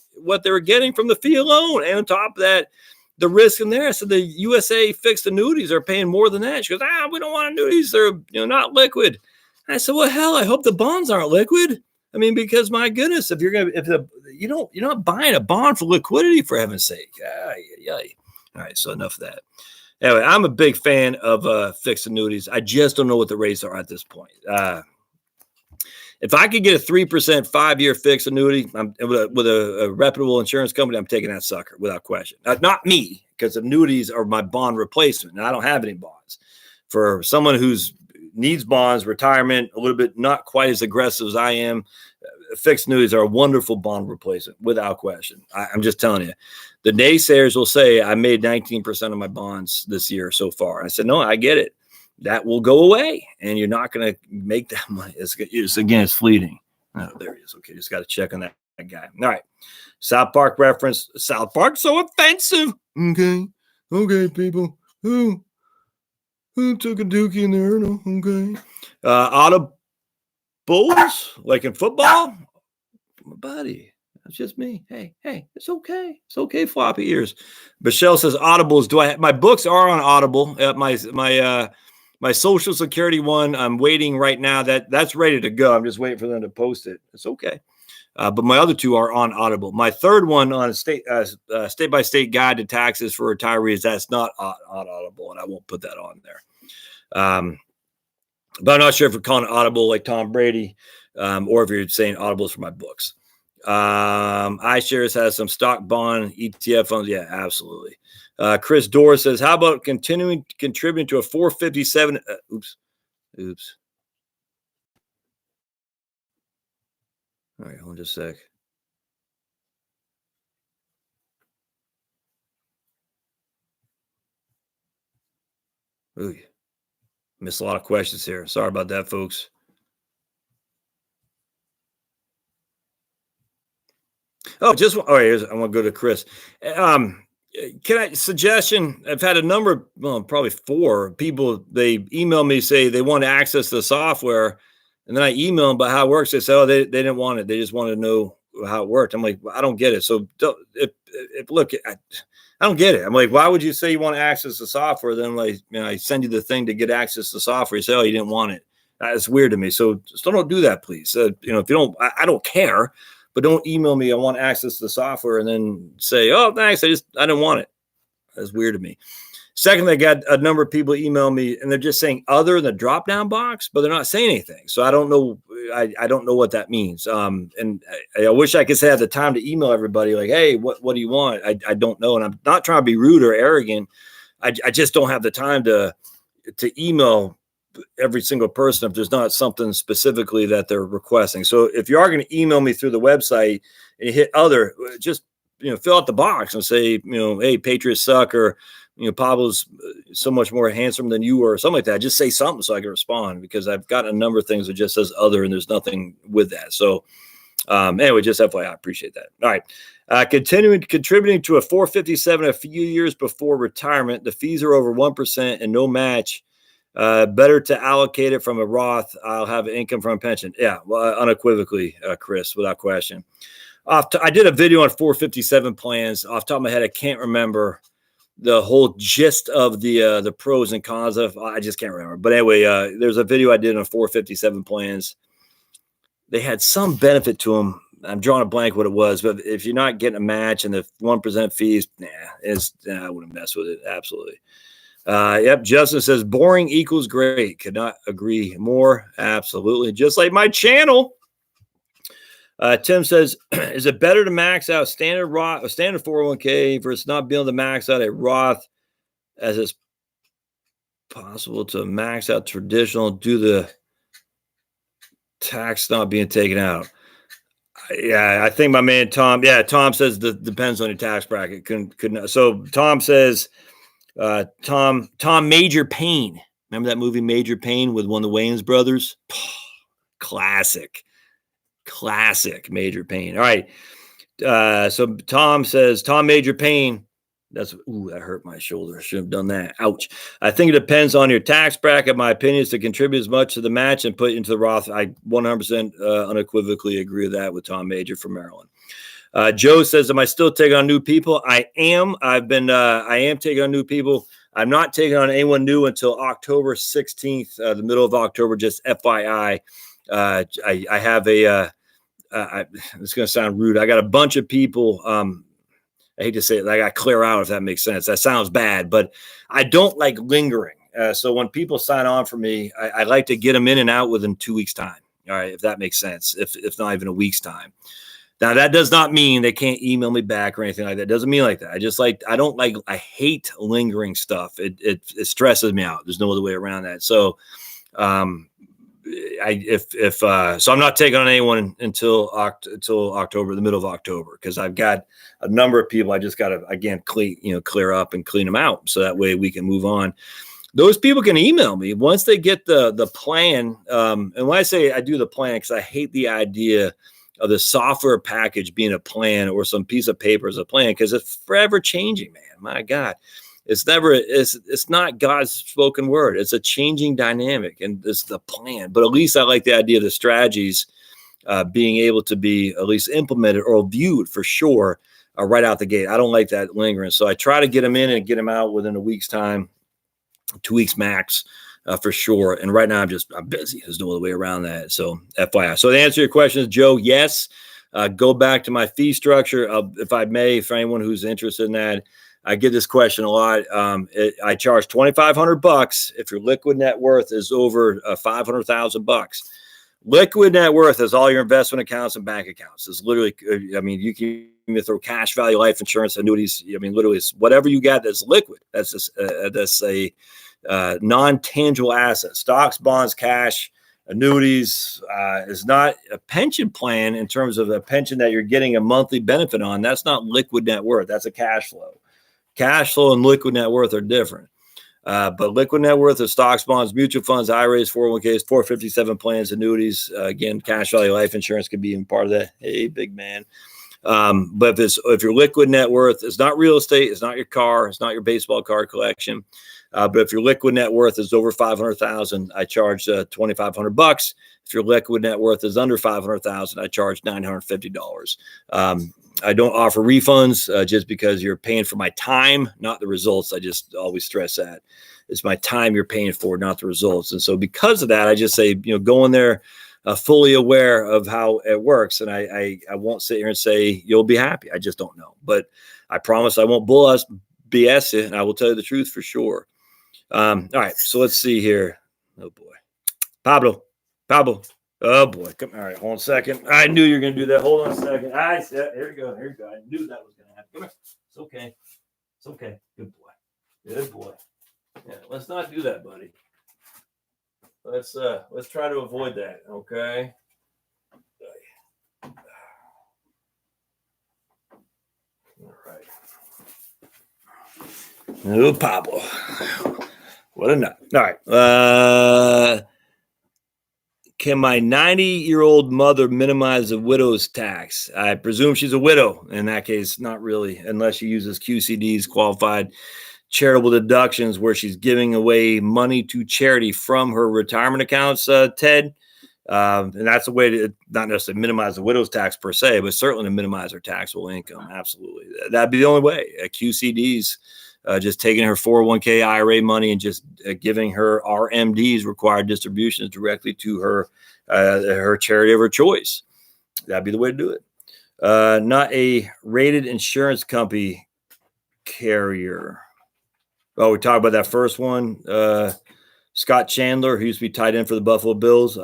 they were getting from the fee alone. And on top of that, the risk in there." I said, "The USA fixed annuities are paying more than that." She goes, "We don't want annuities. They're not liquid." I said, "Well, hell, I hope the bonds aren't liquid. I mean, because my goodness, you're not buying a bond for liquidity, for heaven's sake." All right, so enough of that. Anyway, I'm a big fan of fixed annuities. I just don't know what the rates are at this point. If I could get a 3% 5-year fixed annuity with a reputable insurance company, I'm taking that sucker without question. Not me, because annuities are my bond replacement, and I don't have any bonds. For someone who's needs bonds, retirement, a little bit not quite as aggressive as I am, fixed annuities are a wonderful bond replacement without question. I'm just telling you. The naysayers will say I made 19% of my bonds this year so far. I said, no, I get it. That will go away, and you're not going to make that money. It's fleeting. Oh, there he is. Okay, just got to check on that guy. All right. South Park reference. South Park so offensive. Okay, people. Who took a dookie in there? No, okay. Audibles, like in football? My buddy. That's just me. Hey, it's okay. It's okay, floppy ears. Michelle says Audibles. My books are on Audible. My Social Security one, I'm waiting right now. That's ready to go. I'm just waiting for them to post it. It's okay. But my other two are on Audible. My third one on state-by-state guide to taxes for retirees, that's not on Audible, and I won't put that on there. But I'm not sure if we're calling it Audible like Tom Brady, or if you're saying Audibles for my books. iShares has some stock bond ETF funds. Yeah, absolutely. Chris Dorr says, how about contributing to a 457? Oops. All right, hold on just a sec. Ooh, missed a lot of questions here. Sorry about that, folks. Oh, all right, I want to go to Chris. Suggestion? I've had a number, probably 4 people. They email me, say they want to access the software, and then I email them about how it works. They say, oh, they didn't want it. They just wanted to know how it worked. I'm like, well, I don't get it. So look, I don't get it. I'm like, why would you say you want to access the software? Then I send you the thing to get access to the software. You say, oh, you didn't want it. That's weird to me. So just don't do that, please. If you don't, I don't care. But don't email me, I want access to the software, and then say, oh, thanks, I didn't want it. That's weird to me. Secondly, I got a number of people email me, and they're just saying other in the drop-down box, but they're not saying anything. So I don't know. I don't know what that means. And I wish I could say I had the time to email everybody like, hey, what do you want? I don't know. And I'm not trying to be rude or arrogant. I just don't have the time to email every single person if there's not something specifically that they're requesting. So if you are going to email me through the website and you hit other, just fill out the box and say, hey, Patriots suck, or Pablo's so much more handsome than you, or something like that. Just say something so I can respond, because I've got a number of things that just says other, and there's nothing with that. So anyway, just FYI, I appreciate that. All right. Contributing to a 457 a few years before retirement. The fees are over 1% and no match. Better to allocate it from a Roth. I'll have income from a pension. Yeah, well, unequivocally, Chris, without question. I did a video on 457 plans. Off the top of my head, I can't remember the whole gist of the pros and cons of. I just can't remember. But anyway, there's a video I did on 457 plans. They had some benefit to them. I'm drawing a blank what it was, but if you're not getting a match and the 1% fees, I wouldn't mess with it. Absolutely. Yep. Justin says boring equals great. Could not agree more. Absolutely. Just like my channel. Tim says, is it better to max out standard 401k versus not being able to max out a Roth, as it's possible to max out traditional due to the tax not being taken out? Yeah, I think my man Tom. Yeah, Tom says that depends on your tax bracket. Couldn't. So Tom says, Tom Major Payne. Remember that movie Major Payne with one of the Wayans brothers? Classic Major Payne. All right. So Tom says, Tom Major Payne. That hurt my shoulder. Should have done that. Ouch. I think it depends on your tax bracket. My opinion is to contribute as much to the match and put into the Roth. I 100% unequivocally agree with that with Tom Major from Maryland. Joe says, am I still taking on new people? I am. I am taking on new people. I'm not taking on anyone new until October 16th, the middle of October, just FYI. I have it's going to sound rude. I got a bunch of people. I hate to say it, I got to clear out, if that makes sense. That sounds bad, but I don't like lingering. So when people sign on for me, I like to get them in and out within 2 weeks' time. All right, if that makes sense, if not even a week's time. Now, that does not mean they can't email me back or anything like that. It doesn't mean like that. I hate lingering stuff. It stresses me out. There's no other way around that. So, so I'm not taking on anyone until October, the middle of October, because I've got a number of people I just got to, again, clear up and clean them out, so that way we can move on. Those people can email me once they get the plan. And when I say I do the plan, because I hate the idea of the software package being a plan or some piece of paper as a plan, because it's forever changing, man. My God. It's not God's spoken word. It's a changing dynamic, and it's the plan. But at least I like the idea of the strategies being able to be at least implemented or viewed for sure right out the gate. I don't like that lingering. So I try to get them in and get them out within a week's time, 2 weeks max, for sure. And right now I'm busy. There's no other way around that. So FYI. So to answer your questions, Joe, yes. Go back to my fee structure. If I may, for anyone who's interested in that, I get this question a lot. I charge $2,500 if your liquid net worth is over $500,000. Liquid net worth is all your investment accounts and bank accounts. It's literally, I mean, you can even throw cash value, life insurance, annuities. I mean, literally, it's whatever you got that's liquid. That's a non-tangible asset. Stocks, bonds, cash, annuities is not a pension plan in terms of a pension that you're getting a monthly benefit on. That's not liquid net worth. That's a cash flow. Cash flow and liquid net worth are different. But liquid net worth is stocks, bonds, mutual funds, IRAs, 401ks, 457 plans, annuities. Again, cash value, life insurance could be in part of that. Hey, big man. But if your liquid net worth is not real estate, it's not your car, it's not your baseball card collection. But if your liquid net worth is over 500,000, I charge $2,500. If your liquid net worth is under 500,000, I charge $950. I don't offer refunds just because you're paying for my time, not the results. I just always stress that it's my time you're paying for, not the results. And so because of that, I just say, go in there fully aware of how it works. And I won't sit here and say you'll be happy. I just don't know. But I promise I won't BS it, and I will tell you the truth for sure. All right, so let's see here. Oh boy, Pablo. Oh boy, come. All right, hold on a second. I knew you were gonna do that. Hold on a second. Here we go. I knew that was gonna happen. Come here. It's okay. It's okay. Good boy. Yeah, let's not do that, buddy. Let's try to avoid that. Okay. All right. Oh, Pablo. What a nut. All right. Can my 90-year-old mother minimize the widow's tax? I presume she's a widow. In that case, not really, unless she uses QCDs, qualified charitable deductions, where she's giving away money to charity from her retirement accounts, Ted. And that's a way to not necessarily minimize the widow's tax per se, but certainly to minimize her taxable income. Absolutely. That'd be the only way. QCDs, just taking her 401k IRA money and just giving her RMDs, required distributions, directly to her charity of her choice. That'd be the way to do it. Not a rated insurance company carrier. Oh, we talked about that first one. Scott Chandler, who used to be tight end for the Buffalo Bills.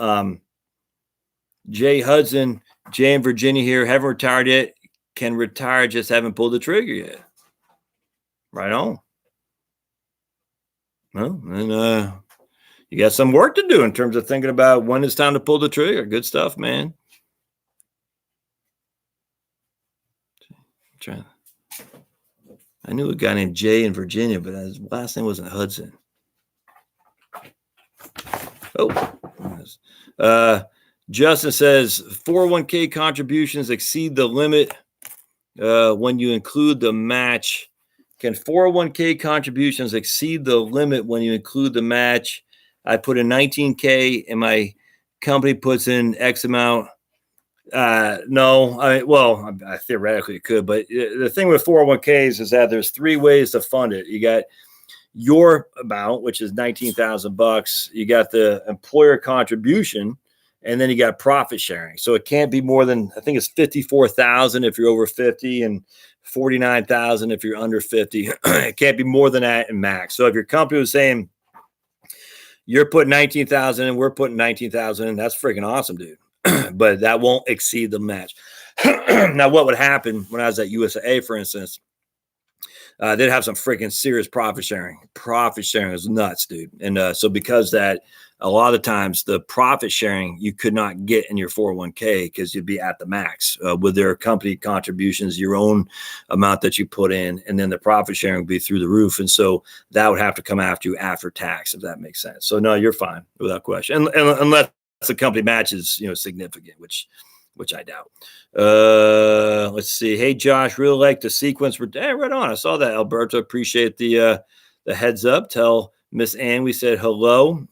Jay Hudson, Jay in Virginia here, haven't retired yet. Can retire, just haven't pulled the trigger yet. Right on. Well, and you got some work to do in terms of thinking about when it's time to pull the trigger. Good stuff, man. I knew a guy named Jay in Virginia, but his last name wasn't Hudson. Justin says 401k contributions exceed the limit when you include the match. Can 401k contributions exceed the limit when you include the match? I put in 19K and my company puts in X amount. No, I theoretically it could, but the thing with 401ks is that there's three ways to fund it. You got your amount, which is $19,000. You got the employer contribution, and then you got profit sharing. So it can't be more than, I think it's 54,000 if you're over 50 and 49,000 if you're under 50. It can't be more than that in max. So if your company was saying you're putting 19,000 and we're putting 19,000 in, that's freaking awesome, dude. But that won't exceed the match. Now, what would happen when I was at USAA, for instance, they'd have some freaking serious profit sharing. Profit sharing is nuts, dude. And so because that, a lot of times the profit sharing you could not get in your 401k because you'd be at the max with their company contributions, your own amount that you put in, and then the profit sharing would be through the roof. And so that would have to come after you after tax, if that makes sense. So no, you're fine without question. And unless the company matches, significant, which I doubt. Let's see. Hey, Josh, really like the sequence. Right on. I saw that, Alberto. Appreciate the heads up. Tell Miss Ann we said hello.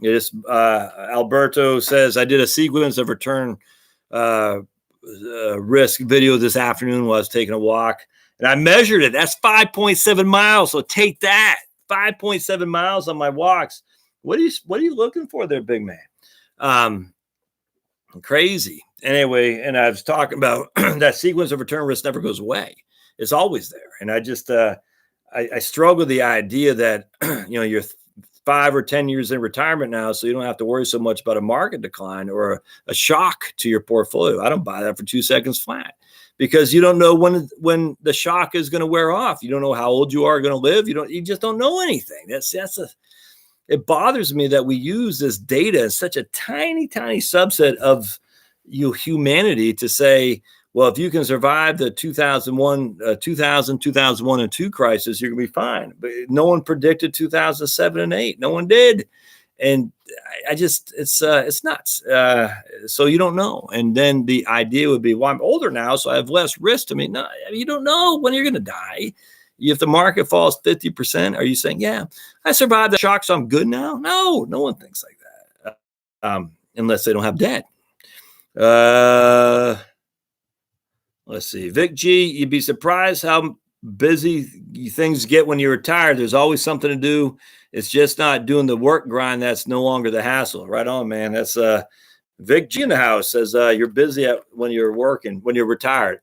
Alberto says, I did a sequence of return risk video this afternoon while I was taking a walk. And I measured it. That's 5.7 miles. So take that. 5.7 miles on my walks. What are you looking for there, big man? Crazy. Anyway, and I was talking about that sequence of return risk never goes away. It's always there. And I just I struggle with the idea that you're 5 or 10 years in retirement now, so you don't have to worry so much about a market decline or a shock to your portfolio. I don't buy that for 2 seconds flat, because you don't know when the shock is going to wear off. You don't know how old you are going to live. You just don't know anything. It bothers me that we use this data as such a tiny, tiny subset of humanity to say, well, if you can survive the 2001 and 2 crisis, you're going to be fine. But no one predicted 2007 and 8. No one did. And it's nuts. So you don't know. And then the idea would be, well, I'm older now, so I have less risk to me. No, you don't know when you're going to die. If the market falls 50%, are you saying, yeah, I survived the shock, so I'm good now? No one thinks like that, unless they don't have debt. Let's see. Vic G, you'd be surprised how busy things get when you're retired. There's always something to do. It's just not doing the work grind that's no longer the hassle. Right on, man. That's Vic G in the house says you're busy when you're working, when you're retired.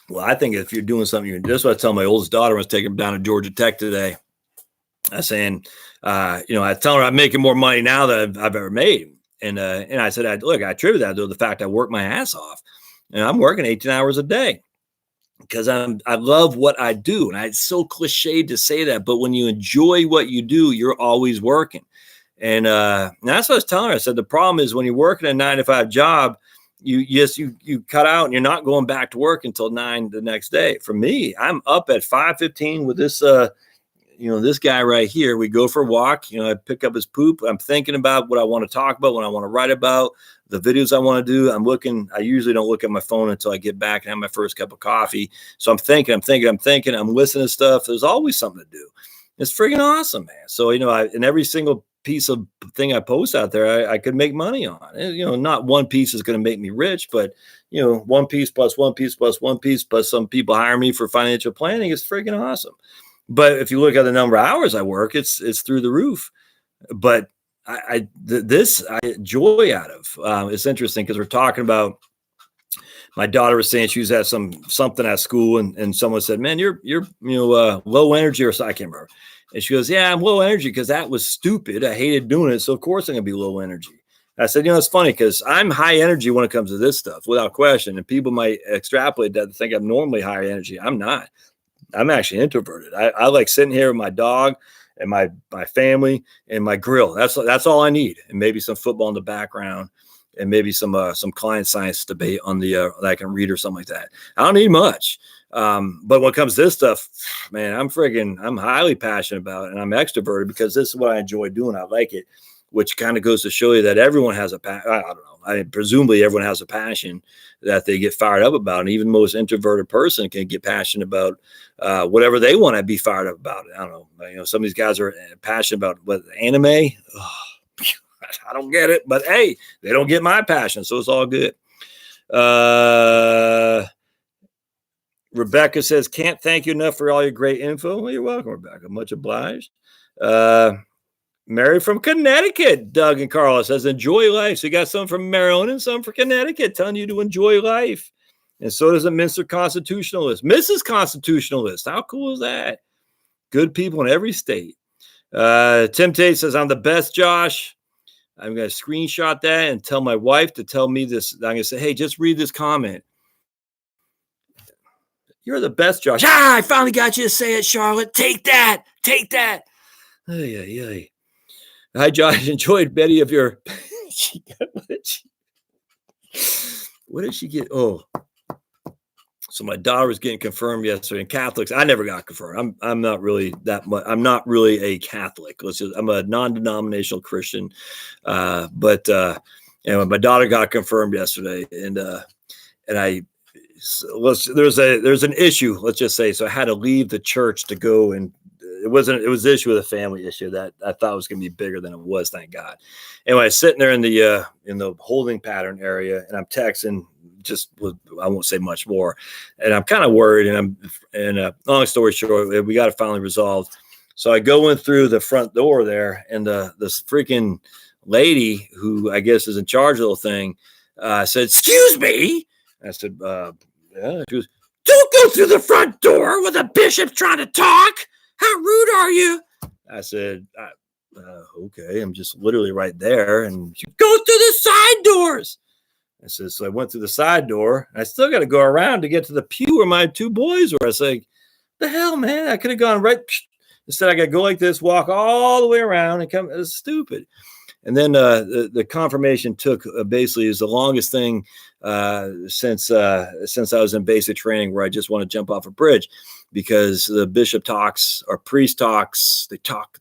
Well, I think if you're doing something, this is what I tell my oldest daughter. I was taking her down to Georgia Tech today. I was saying, I tell her I'm making more money now than I've ever made. And I said, I attribute that to the fact I work my ass off. And I'm working 18 hours a day because I love what I do. And it's so cliched to say that, but when you enjoy what you do, you're always working. And that's what I was telling her. I said, the problem is when you're working a 9-to-5 job, you cut out and you're not going back to work until 9 the next day. For me, I'm up at 5:15 with this, this guy right here. We go for a walk. I pick up his poop. I'm thinking about what I want to talk about, what I want to write about, the videos I want to do. I usually don't look at my phone until I get back and have my first cup of coffee. So I'm thinking, I'm listening to stuff. There's always something to do. It's freaking awesome, man. So, in every single piece of thing I post out there, I could make money on. Not one piece is going to make me rich, but one piece plus one piece plus one piece plus some people hire me for financial planning is freaking awesome. But if you look at the number of hours I work, it's through the roof. But I joy out of. It's interesting because we're talking about. My daughter was saying she was at something at school, and someone said, "Man, you're low energy," or I can't remember. And she goes, "Yeah, I'm low energy because that was stupid. I hated doing it, so of course I'm gonna be low energy." I said, it's funny because I'm high energy when it comes to this stuff, without question. And people might extrapolate that to think I'm normally high energy. I'm not. I'm actually introverted. I like sitting here with my dog and my family and my grill. That's all I need, and maybe some football in the background, and maybe some client science debate on the that I can read or something like that. I don't need much. But when it comes to this stuff, man, I'm highly passionate about it, and I'm extroverted because this is what I enjoy doing. I like it, which kind of goes to show you that everyone has I don't know. Presumably everyone has a passion that they get fired up about. And even the most introverted person can get passionate about whatever they want to be fired up about. I don't know. Some of these guys are passionate about anime. Oh, I don't get it, but hey, they don't get my passion. So it's all good. Rebecca says, can't thank you enough for all your great info. Well, you're welcome, Rebecca. Much obliged. Mary from Connecticut, Doug and Carla says, enjoy life. So you got some from Maryland and some from Connecticut telling you to enjoy life. And so does a Mr. Constitutionalist. Mrs. Constitutionalist. How cool is that? Good people in every state. Tim Tate says, I'm the best, Josh. I'm going to screenshot that and tell my wife to tell me this. I'm going to say, hey, just read this comment. You're the best, Josh. I finally got you to say it, Charlotte. Take that. Take that. Ay. Hi, Josh. Enjoyed many of your. What did she get? Oh, so my daughter was getting confirmed yesterday. And Catholics, I never got confirmed. I'm not really that much. I'm not really a Catholic. I'm a non-denominational Christian. But anyway, my daughter got confirmed yesterday, and I so there's an issue. Let's just say so. I had to leave the church to go, and it was an issue with a family issue that I thought was going to be bigger than it was. Thank God. Anyway, sitting there in the holding pattern area, and I'm texting. I won't say much more, and I'm kind of worried. And long story short, we got it finally resolved. So I go in through the front door there, and this freaking lady who I guess is in charge of the whole thing said, "Excuse me." I said, "Yeah." She goes, "Don't go through the front door when the bishop's trying to talk. How rude are you?" I said, "Okay, I'm just literally right there." And she, "Go through the side doors." I said, so I went through the side door. And I still got to go around to get to the pew where my two boys were. I was like, the hell, man? I could have gone right. Instead, I got to go like this, walk all the way around and come. It was stupid. And then the confirmation took basically is the longest thing since I was in basic training, where I just want to jump off a bridge, because the bishop talks or priest talks, they talk,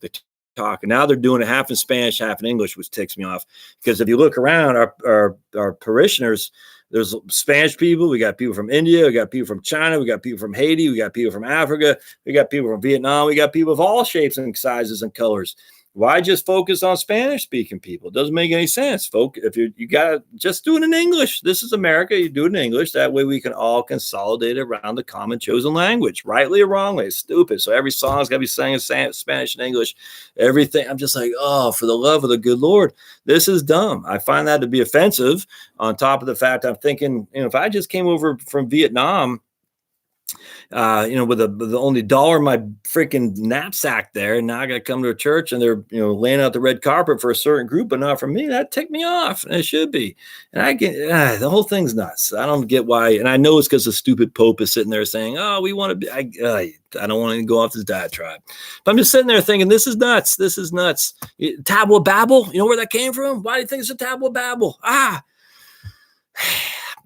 and now they're doing it half in Spanish, half in English, which ticks me off. Because if you look around, our parishioners, there's Spanish people, we got people from India, we got people from China, we got people from Haiti, we got people from Africa, we got people from Vietnam, we got people of all shapes and sizes and colors. Why just focus on Spanish speaking people? It doesn't make any sense. If you got to just do it in English. This is America. You do it in English. That way we can all consolidate around the common chosen language, rightly or wrongly. It's stupid. So every song's got to be sang in Spanish and English. Everything. I'm just like, oh, for the love of the good Lord, this is dumb. I find that to be offensive, on top of the fact I'm thinking, if I just came over from Vietnam, with the only dollar in my freaking knapsack there, and now I got to come to a church and they're, laying out the red carpet for a certain group, but not for me. That ticked me off, and it should be. And I get the whole thing's nuts. I don't get why, and I know it's because the stupid Pope is sitting there saying, "Oh, we want to be." I don't want to go off this diatribe, but I'm just sitting there thinking, this is nuts. This is nuts. Tower of Babel. You know where that came from? Why do you think it's a Tower of Babel?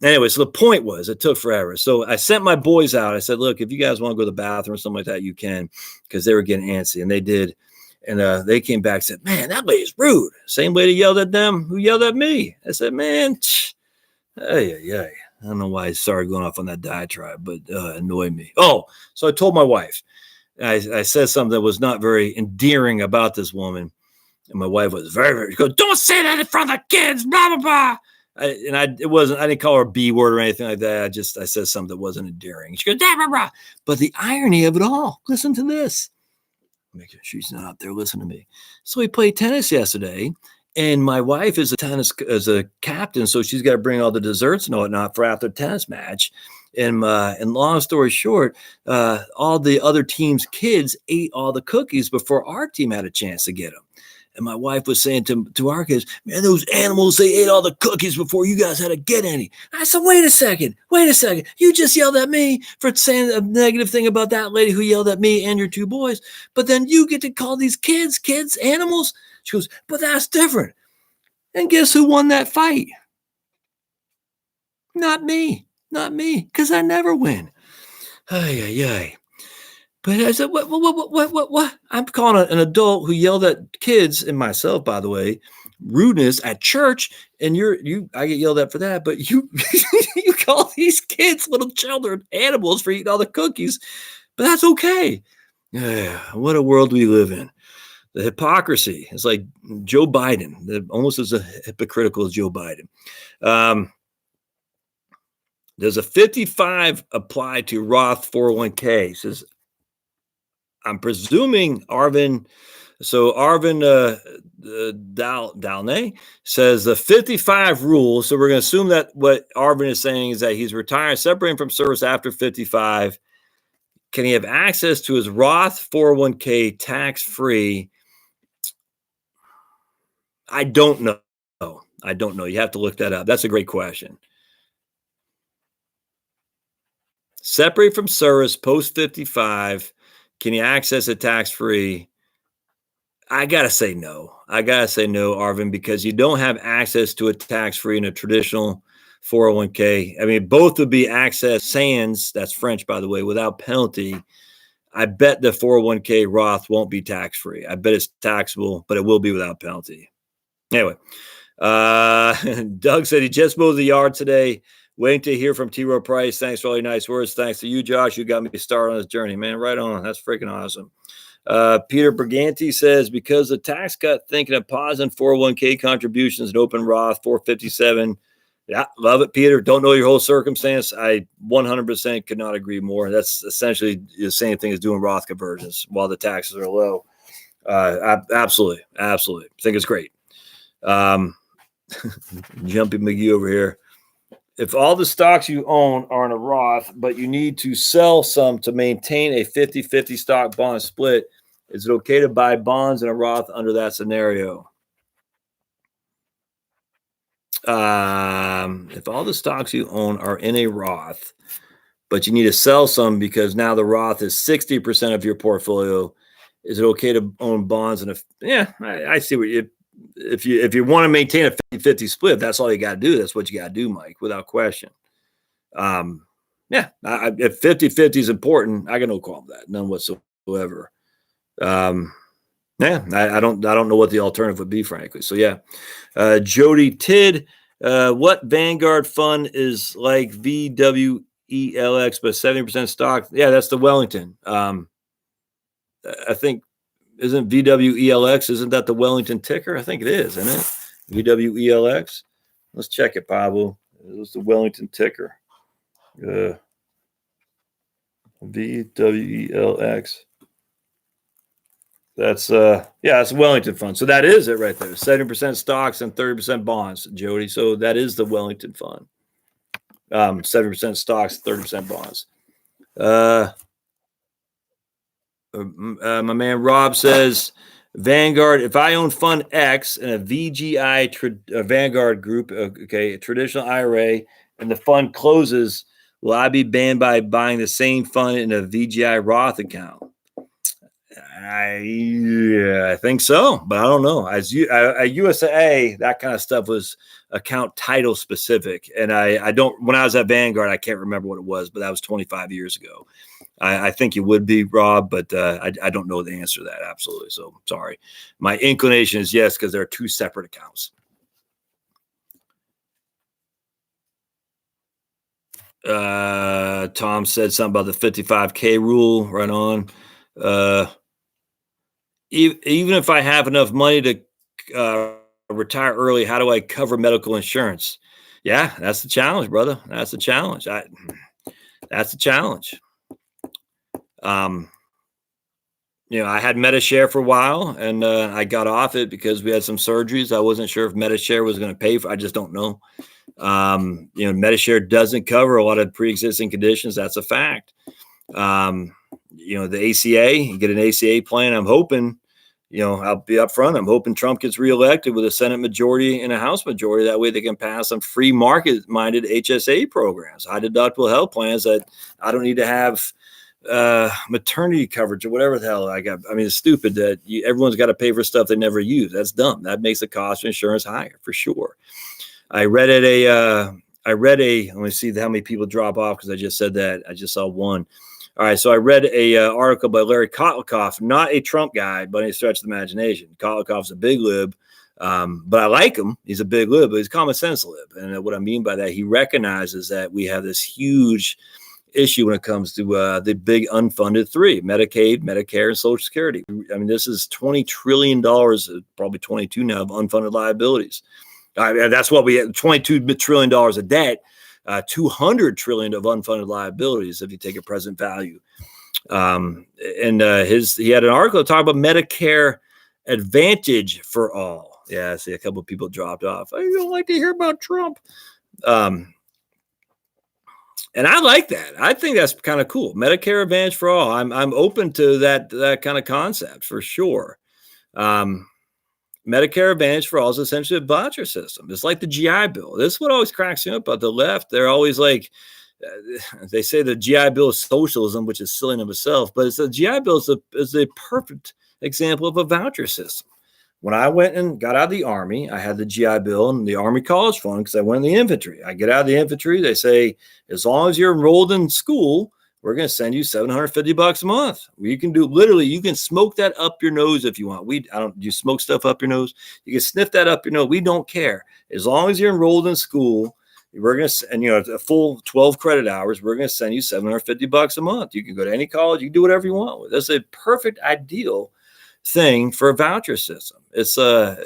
Anyway, so the point was, it took forever. So I sent my boys out. I said, look, if you guys want to go to the bathroom or something like that, you can, because they were getting antsy, and they did. And they came back and said, man, that lady's rude. Same lady yelled at them who yelled at me. I said, man, I don't know why I started going off on that diatribe, but annoyed me. Oh, so I told my wife. I said something that was not very endearing about this woman. And my wife was very, very, she goes, don't say that in front of the kids, blah, blah, blah. I didn't call her a B word or anything like that. I said something that wasn't endearing. She goes, blah, blah, blah. But the irony of it all, listen to this. Make sure she's not out there listening to me. So we played tennis yesterday, and my wife is a captain, so she's got to bring all the desserts and whatnot for after tennis match. And long story short, all the other team's kids ate all the cookies before our team had a chance to get them. And my wife was saying to our kids, man, those animals, they ate all the cookies before you guys had to get any. I said, wait a second. You just yelled at me for saying a negative thing about that lady who yelled at me and your two boys. But then you get to call these kids animals. She goes, but that's different. And guess who won that fight? Not me, because I never win. Ay. But I said, what? I'm calling an adult who yelled at kids, and myself, by the way, rudeness at church, and I get yelled at for that, but you you call these kids, little children, animals for eating all the cookies, but that's okay. What a world we live in. The hypocrisy is like Joe Biden, almost as hypocritical as Joe Biden. Does a 55 apply to Roth 401k? It says, I'm presuming Arvin. So Arvin Dalnay says the 55 rule. So we're going to assume that what Arvin is saying is that he's retiring, separating from service after 55. Can he have access to his Roth 401k tax-free? I don't know. You have to look that up. That's a great question. Separate from service post 55. Can you access it tax-free? I gotta say no. I gotta say no, Arvin, because you don't have access to a tax-free and a traditional 401k. I mean, both would be access sans, that's French, by the way, without penalty. I bet the 401k Roth won't be tax-free. I bet it's taxable, but it will be without penalty. Anyway, Doug said he just mowed the yard today. Waiting to hear from T. Rowe Price. Thanks for all your nice words. Thanks to you, Josh. You got me started on this journey, man. Right on. That's freaking awesome. Peter Briganti says, because the tax cut thinking of pausing 401k contributions and open Roth 457. Yeah, love it, Peter. Don't know your whole circumstance. I 100% could not agree more. That's essentially the same thing as doing Roth conversions while the taxes are low. Absolutely. Absolutely. I think it's great. Jumpy McGee over here. If all the stocks you own are in a Roth, but you need to sell some to maintain a 50-50 stock bond split, is it okay to buy bonds in a Roth under that scenario? If all the stocks you own are in a Roth, but you need to sell some because now the Roth is 60% of your portfolio, is it okay to own bonds? I see what you, if you want to maintain a 50-50 split, that's all you got to do. That's what you got to do, Mike, without question. If 50-50 is important, I got no problem with that. None whatsoever. I don't know what the alternative would be, frankly. So yeah. Jody Tidd, what Vanguard fund is like VWELX, but 70% stock? Yeah, that's the Wellington. I think, isn't VWELX, isn't that the Wellington ticker? I think it is, isn't it? VWELX. Let's check it, Pablo. It was the Wellington ticker. VWELX. That's that's a Wellington fund. So that is it right there. 70% stocks and 30% bonds, Jody. So that is the Wellington fund. 70% stocks, 30% bonds. My man Rob says, Vanguard, if I own Fund X and a VGI Vanguard group, okay, a traditional IRA, and the fund closes, will I be banned by buying the same fund in a VGI Roth account? I think so, but I don't know. At USAA, that kind of stuff was account title specific. And I don't, when I was at Vanguard, I can't remember what it was, but that was 25 years ago. I think you would be, Rob, but I don't know the answer to that. Absolutely. So sorry. My inclination is yes, because there are two separate accounts. Tom said something about the 55K rule. Right on. Even if I have enough money to retire early, how do I cover medical insurance? Yeah, that's the challenge, brother. That's the challenge. That's the challenge. I had Metashare for a while, and I got off it because we had some surgeries. I wasn't sure if Metashare was going to pay for. I just don't know. Metashare doesn't cover a lot of pre-existing conditions. That's a fact. The ACA, you get an ACA plan. I'm hoping, I'll be upfront. I'm hoping Trump gets reelected with a Senate majority and a House majority. That way they can pass some free market-minded HSA programs, high deductible health plans that I don't need to have maternity coverage or whatever the hell I got. I mean, it's stupid that everyone's got to pay for stuff they never use. That's dumb. That makes the cost of insurance higher for sure. I read let me see how many people drop off because I just said that. I just saw one. All right, so I read a article by Larry Kotlikoff, not a Trump guy, but he stretched the imagination. Kotlikoff's a big lib, but I like him. He's a big lib, but he's a common sense lib. And what I mean by that, he recognizes that we have this huge issue when it comes to the big unfunded three: Medicaid, Medicare, and Social Security. I mean, this is $20 trillion, probably 22 now, of unfunded liabilities. That's what we have: $22 trillion of debt. 200 trillion of unfunded liabilities if you take a present value. He had an article to talk about Medicare Advantage for all. Yeah, I see a couple of people dropped off. I don't like to hear about Trump. And I like that. I think that's kind of cool. Medicare Advantage for all. I'm open to that kind of concept for sure. Medicare Advantage for all is essentially a voucher system. It's like the GI Bill. This is what always cracks me up about the left. They're always like, they say the GI Bill is socialism, which is silly in of itself, but it's the GI Bill is the perfect example of a voucher system. When I went and got out of the Army, I had the GI Bill and the Army College Fund because I went in the infantry. I get out of the infantry. They say, as long as you're enrolled in school, we're going to send you $750 a month. You can do literally, you can smoke that up your nose if you want. You smoke stuff up your nose. You can sniff that up your nose. We don't care. As long as you're enrolled in school, we're going to, and a full 12 credit hours, we're going to send you $750 a month. You can go to any college. You can do whatever you want with. That's a perfect ideal thing for a voucher system. It's so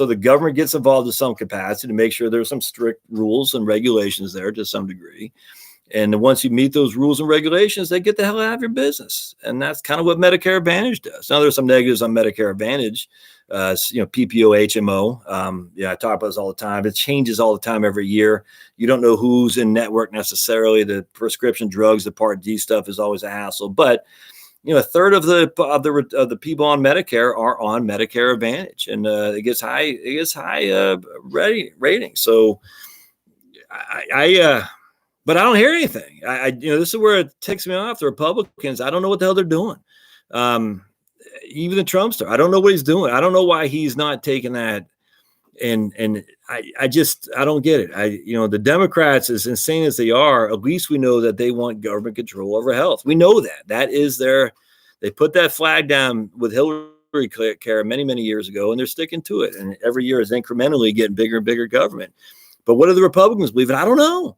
the government gets involved in some capacity to make sure there's some strict rules and regulations there to some degree. And once you meet those rules and regulations, they get the hell out of your business. And that's kind of what Medicare Advantage does. Now, there's some negatives on Medicare Advantage, PPO, HMO. I talk about this all the time. It changes all the time every year. You don't know who's in network necessarily. The prescription drugs, the Part D stuff is always a hassle. But a third of the people on Medicare are on Medicare Advantage, and it gets high rating. So but I don't hear anything. This is where it ticks me off. The Republicans, I don't know what the hell they're doing. Even the Trumpster, I don't know what he's doing. I don't know why he's not taking that. And I don't get it. The Democrats, as insane as they are, at least we know that they want government control over health. We know that is they put that flag down with Hillary care many, many years ago, and they're sticking to it. And every year is incrementally getting bigger and bigger government. But what do the Republicans believe in? I don't know.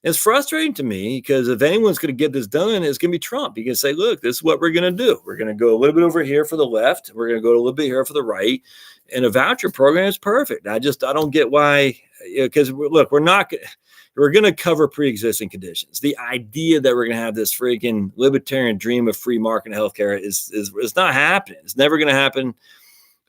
It's frustrating to me because if anyone's going to get this done, it's going to be Trump. You can say, look, this is what we're going to do. We're going to go a little bit over here for the left. We're going to go a little bit here for the right. And a voucher program is perfect. I don't get why, because look, we're going to cover pre-existing conditions. The idea that we're going to have this freaking libertarian dream of free market healthcare is not happening. It's never going to happen.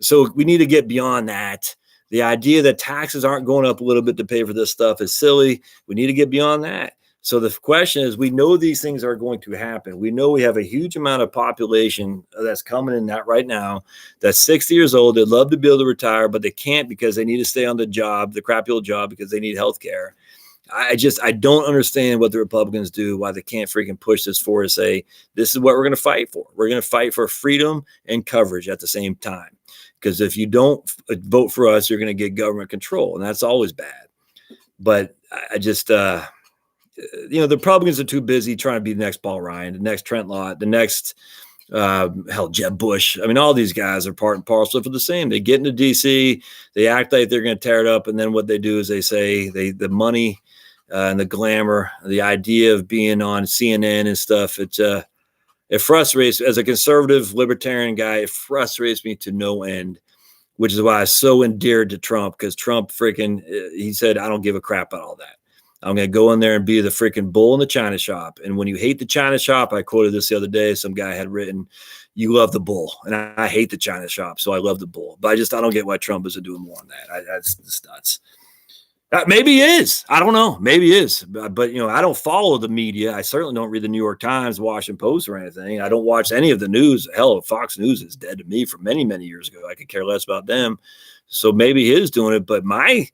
So we need to get beyond that. The idea that taxes aren't going up a little bit to pay for this stuff is silly. We need to get beyond that. So the question is, we know these things are going to happen. We know we have a huge amount of population that's coming in that right now that's 60 years old. They'd love to be able to retire, but they can't because they need to stay on the job, the crappy old job, because they need health care. I don't understand what the Republicans do, why they can't freaking push this forward and say, this is what we're going to fight for. We're going to fight for freedom and coverage at the same time. Because if you don't vote for us, you're going to get government control, and that's always bad. But the Republicans are too busy trying to be the next Paul Ryan, the next Trent Lott, the next Jeb Bush. I mean, all these guys are part and parcel for the same. They get into D.C., they act like they're going to tear it up, and then what they do is they say the money and the glamour, the idea of being on CNN and stuff. It frustrates, as a conservative libertarian guy, it frustrates me to no end, which is why I'm so endeared to Trump, because Trump he said, I don't give a crap about all that. I'm going to go in there and be the freaking bull in the China shop. And when you hate the China shop, I quoted this the other day, some guy had written, you love the bull. And I hate the China shop, so I love the bull. But I don't get why Trump isn't doing more on that. That's nuts. Maybe he is. I don't know. Maybe he is. But I don't follow the media. I certainly don't read the New York Times, Washington Post, or anything. I don't watch any of the news. Hell, Fox News is dead to me from many, many years ago. I could care less about them. So maybe he is doing it. But my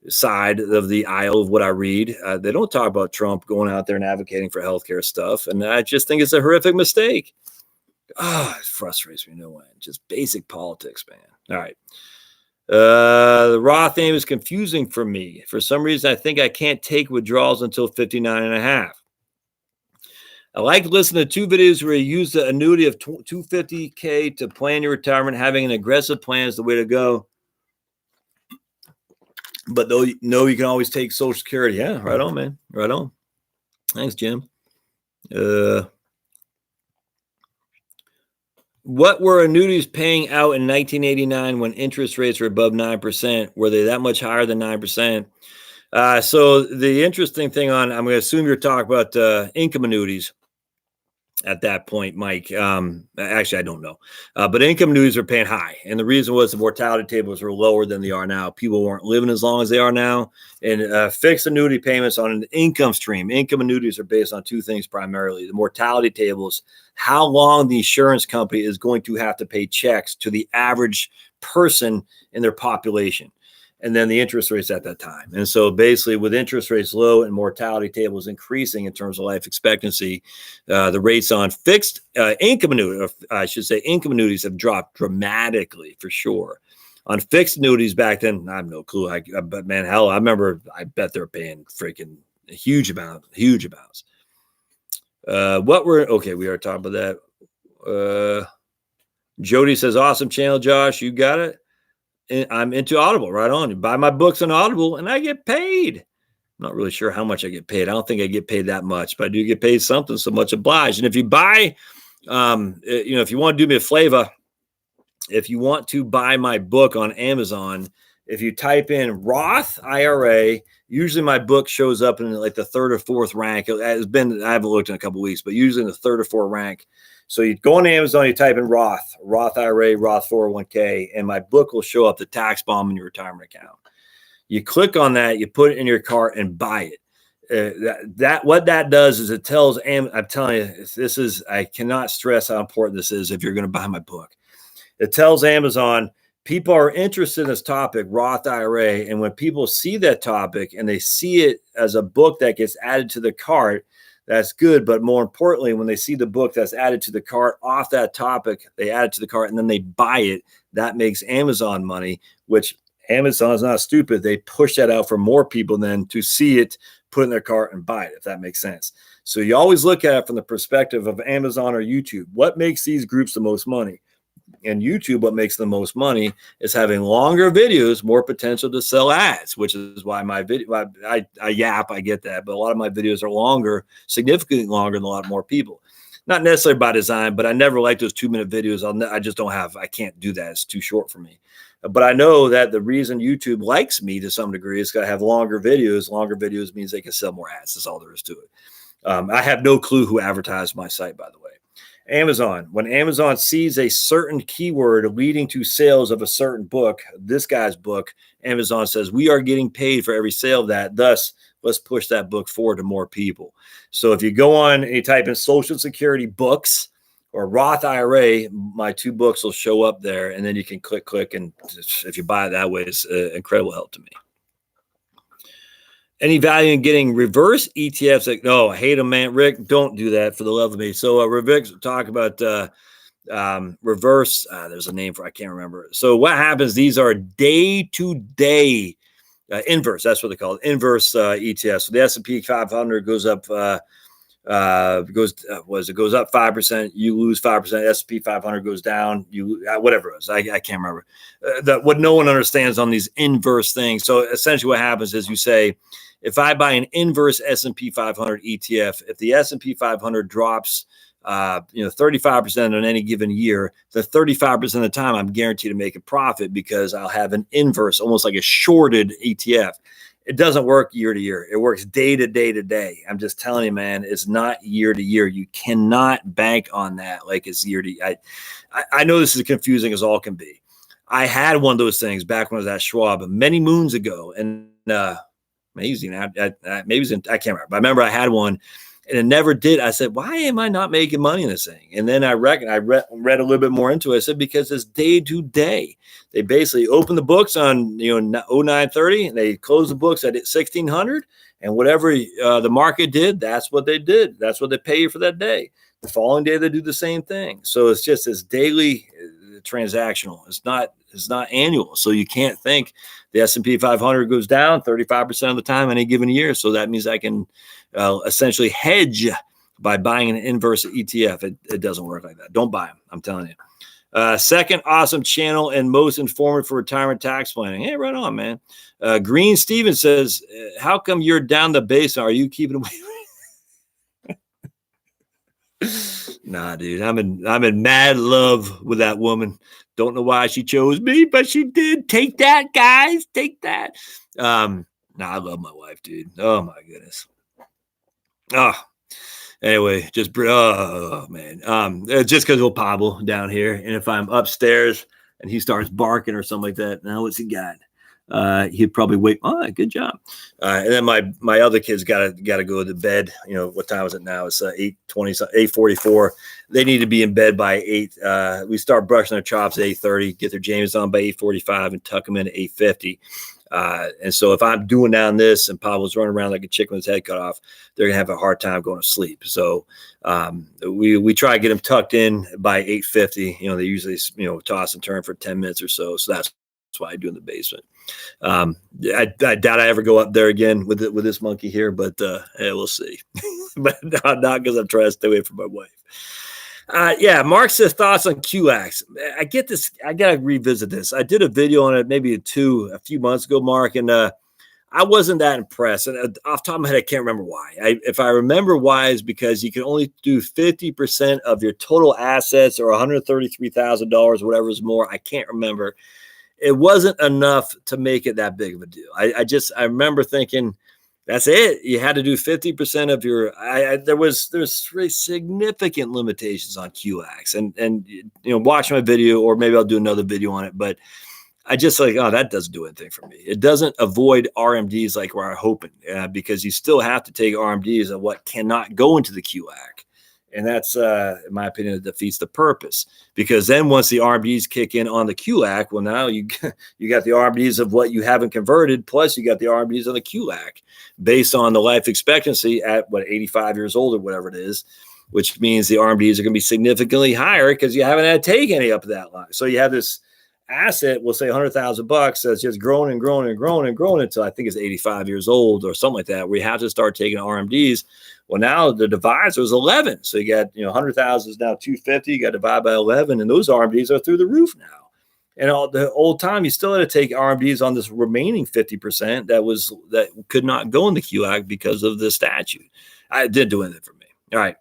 side of the aisle of what I read, they don't talk about Trump going out there and advocating for healthcare stuff. And I just think it's a horrific mistake. It frustrates me no end. Just basic politics, man. All right. The Roth name is confusing for me. For some reason, I think I can't take withdrawals until 59 and a half. I like to listen to 2 videos where you use the annuity of $250K to plan your retirement. Having an aggressive plan is the way to go. But though, you can always take Social Security. Yeah, right on, man. Right on. Thanks, Jim. What were annuities paying out in 1989 when interest rates were above 9%? Were they that much higher than 9%? So the interesting thing I'm going to assume you're talking about income annuities at that point, Mike. Actually, I don't know. But income annuities are paying high. And the reason was the mortality tables were lower than they are now. People weren't living as long as they are now. And fixed annuity payments on an income stream. Income annuities are based on 2 things primarily. The mortality tables, how long the insurance company is going to have to pay checks to the average person in their population. and then the interest rates at that time. And so basically with interest rates low and mortality tables increasing in terms of life expectancy, the rates on fixed income annuities, I should say income annuities, have dropped dramatically for sure. On fixed annuities back then, I have no clue. But man, hell, I remember, I bet they're paying freaking huge amounts. We are talking about that. Jody says, awesome channel, Josh. You got it. I'm into Audible. Right on. You buy my books on Audible and I get paid. I'm not really sure how much I get paid. I don't think I get paid that much, but I do get paid something. So much obliged. And if you buy, if you want to do me a favor, if you want to buy my book on Amazon, if you type in Roth IRA, usually my book shows up in like the third or fourth rank. I haven't looked in a couple of weeks, but usually in the third or fourth rank. So you go on Amazon, you type in Roth IRA, Roth 401k, and my book will show up, The Tax Bomb in Your Retirement Account. You click on that, you put it in your cart and buy it. What that does is it tells I'm telling you, I cannot stress how important this is if you're going to buy my book. It tells Amazon people are interested in this topic, Roth IRA, and when people see that topic and they see it as a book that gets added to the cart, that's good. But more importantly, when they see the book that's added to the cart off that topic, they add it to the cart and then they buy it. That makes Amazon money, which Amazon is not stupid. They push that out for more people then to see it, put it in their cart and buy it, if that makes sense. So you always look at it from the perspective of Amazon or YouTube. What makes these groups the most money? And YouTube, what makes the most money is having longer videos, more potential to sell ads, which is why my video, I yap, I get that, but a lot of my videos are longer, significantly longer than a lot more people. Not necessarily by design, but I never like those 2-minute videos. I can't do that. It's too short for me. But I know that the reason YouTube likes me to some degree is because I have longer videos. Longer videos means they can sell more ads. That's all there is to it. I have no clue who advertised my site, by the way. Amazon, when Amazon sees a certain keyword leading to sales of a certain book, this guy's book, Amazon says, we are getting paid for every sale of that. Thus, let's push that book forward to more people. So if you go on and you type in Social Security books or Roth IRA, my 2 books will show up there. And then you can click. And if you buy it that way, it's incredible help to me. Any value in getting reverse ETFs? Like, no, I hate them, man. Rick, don't do that for the love of me. So Rick, talk about reverse. There's a name for, I can't remember. So what happens? These are day-to-day inverse. That's what they call it. Inverse ETFs. So the S&P 500 goes up. Goes up 5%. You lose 5%. S&P 500 goes down. Whatever it is. I can't remember. What no one understands on these inverse things. So essentially, what happens is you say, if I buy an inverse S&P 500 ETF, if the S&P 500 drops 35% on any given year, the 35% of the time I'm guaranteed to make a profit because I'll have an inverse, almost like a shorted ETF. It doesn't work year to year. It works day to day to day. I'm just telling you, man, it's not year to year. You cannot bank on that like it's year to year. I know this is confusing as all can be. I had one of those things back when I was at Schwab many moons ago, and amazing. I can't remember. But I remember I had one, and it never did. I said, why am I not making money in this thing? And then I read a little bit more into it. I said, because it's day to day. They basically open the books on 0930, and they close the books at 1600, and whatever the market did, that's what they did. That's what they pay you for that day. The following day they do the same thing. So it's just this daily transactional. It's not annual. So you can't think the S&P 500 goes down 35% of the time any given year. So that means I can essentially hedge by buying an inverse ETF. It doesn't work like that. Don't buy them. I'm telling you. Second awesome channel and most informative for retirement tax planning. Hey, right on, man. Green Steven says, how come you're down the base? Are you keeping away? Nah, dude, I'm in mad love with that woman. Don't know why she chose me, but she did. Take that, guys. Take that. I love my wife, dude. Oh my goodness. Anyway, just man. Just because we'll Pablo down here, and if I'm upstairs and he starts barking or something like that, now what's he got? He'd probably wait. Oh, good job. And then my other kids got to go to bed. What time is it now? It's 8:44. They need to be in bed by 8. We start brushing their chops at 8:30, get their James on by 8:45, and tuck them in at 8:50. And so if I'm doing down this and Pablo's running around like a chicken with his head cut off, they're gonna have a hard time going to sleep. So we try to get them tucked in by 8:50. They usually toss and turn for 10 minutes or so. So that's why I do in the basement. I doubt I ever go up there again with this monkey here, but yeah, we'll see. But not because I'm trying to stay away from my wife. Yeah, Mark says thoughts on QX. I get this. I gotta revisit this. I did a video on it maybe a few months ago, Mark, and I wasn't that impressed. And off the top of my head, I can't remember why. If I remember why, is because you can only do 50% of your total assets, or $133,000, whatever is more. I can't remember. It wasn't enough to make it that big of a deal. I remember thinking, that's it. You had to do 50% of your. There's really significant limitations on QX, and watch my video, or maybe I'll do another video on it. But I just that doesn't do anything for me. It doesn't avoid RMDs like we're hoping, because you still have to take RMDs of what cannot go into the QAC. And that's, in my opinion, it defeats the purpose, because then once the RMDs kick in on the QAC, well, now you got the RMDs of what you haven't converted, plus you got the RMDs on the QAC based on the life expectancy at 85 years old or whatever it is, which means the RMDs are going to be significantly higher because you haven't had to take any up that line. So you have this asset, we'll say $100,000, that's just growing and growing and growing and growing until I think it's 85 years old or something like that, where you have to start taking RMDs. Well, now the divisor is 11. So you got, 100,000 is now 250. You got to divide by 11, and those RMDs are through the roof now. And all the old time, you still had to take RMDs on this remaining 50% that could not go in the QAC because of the statute. I did do anything for me. All right.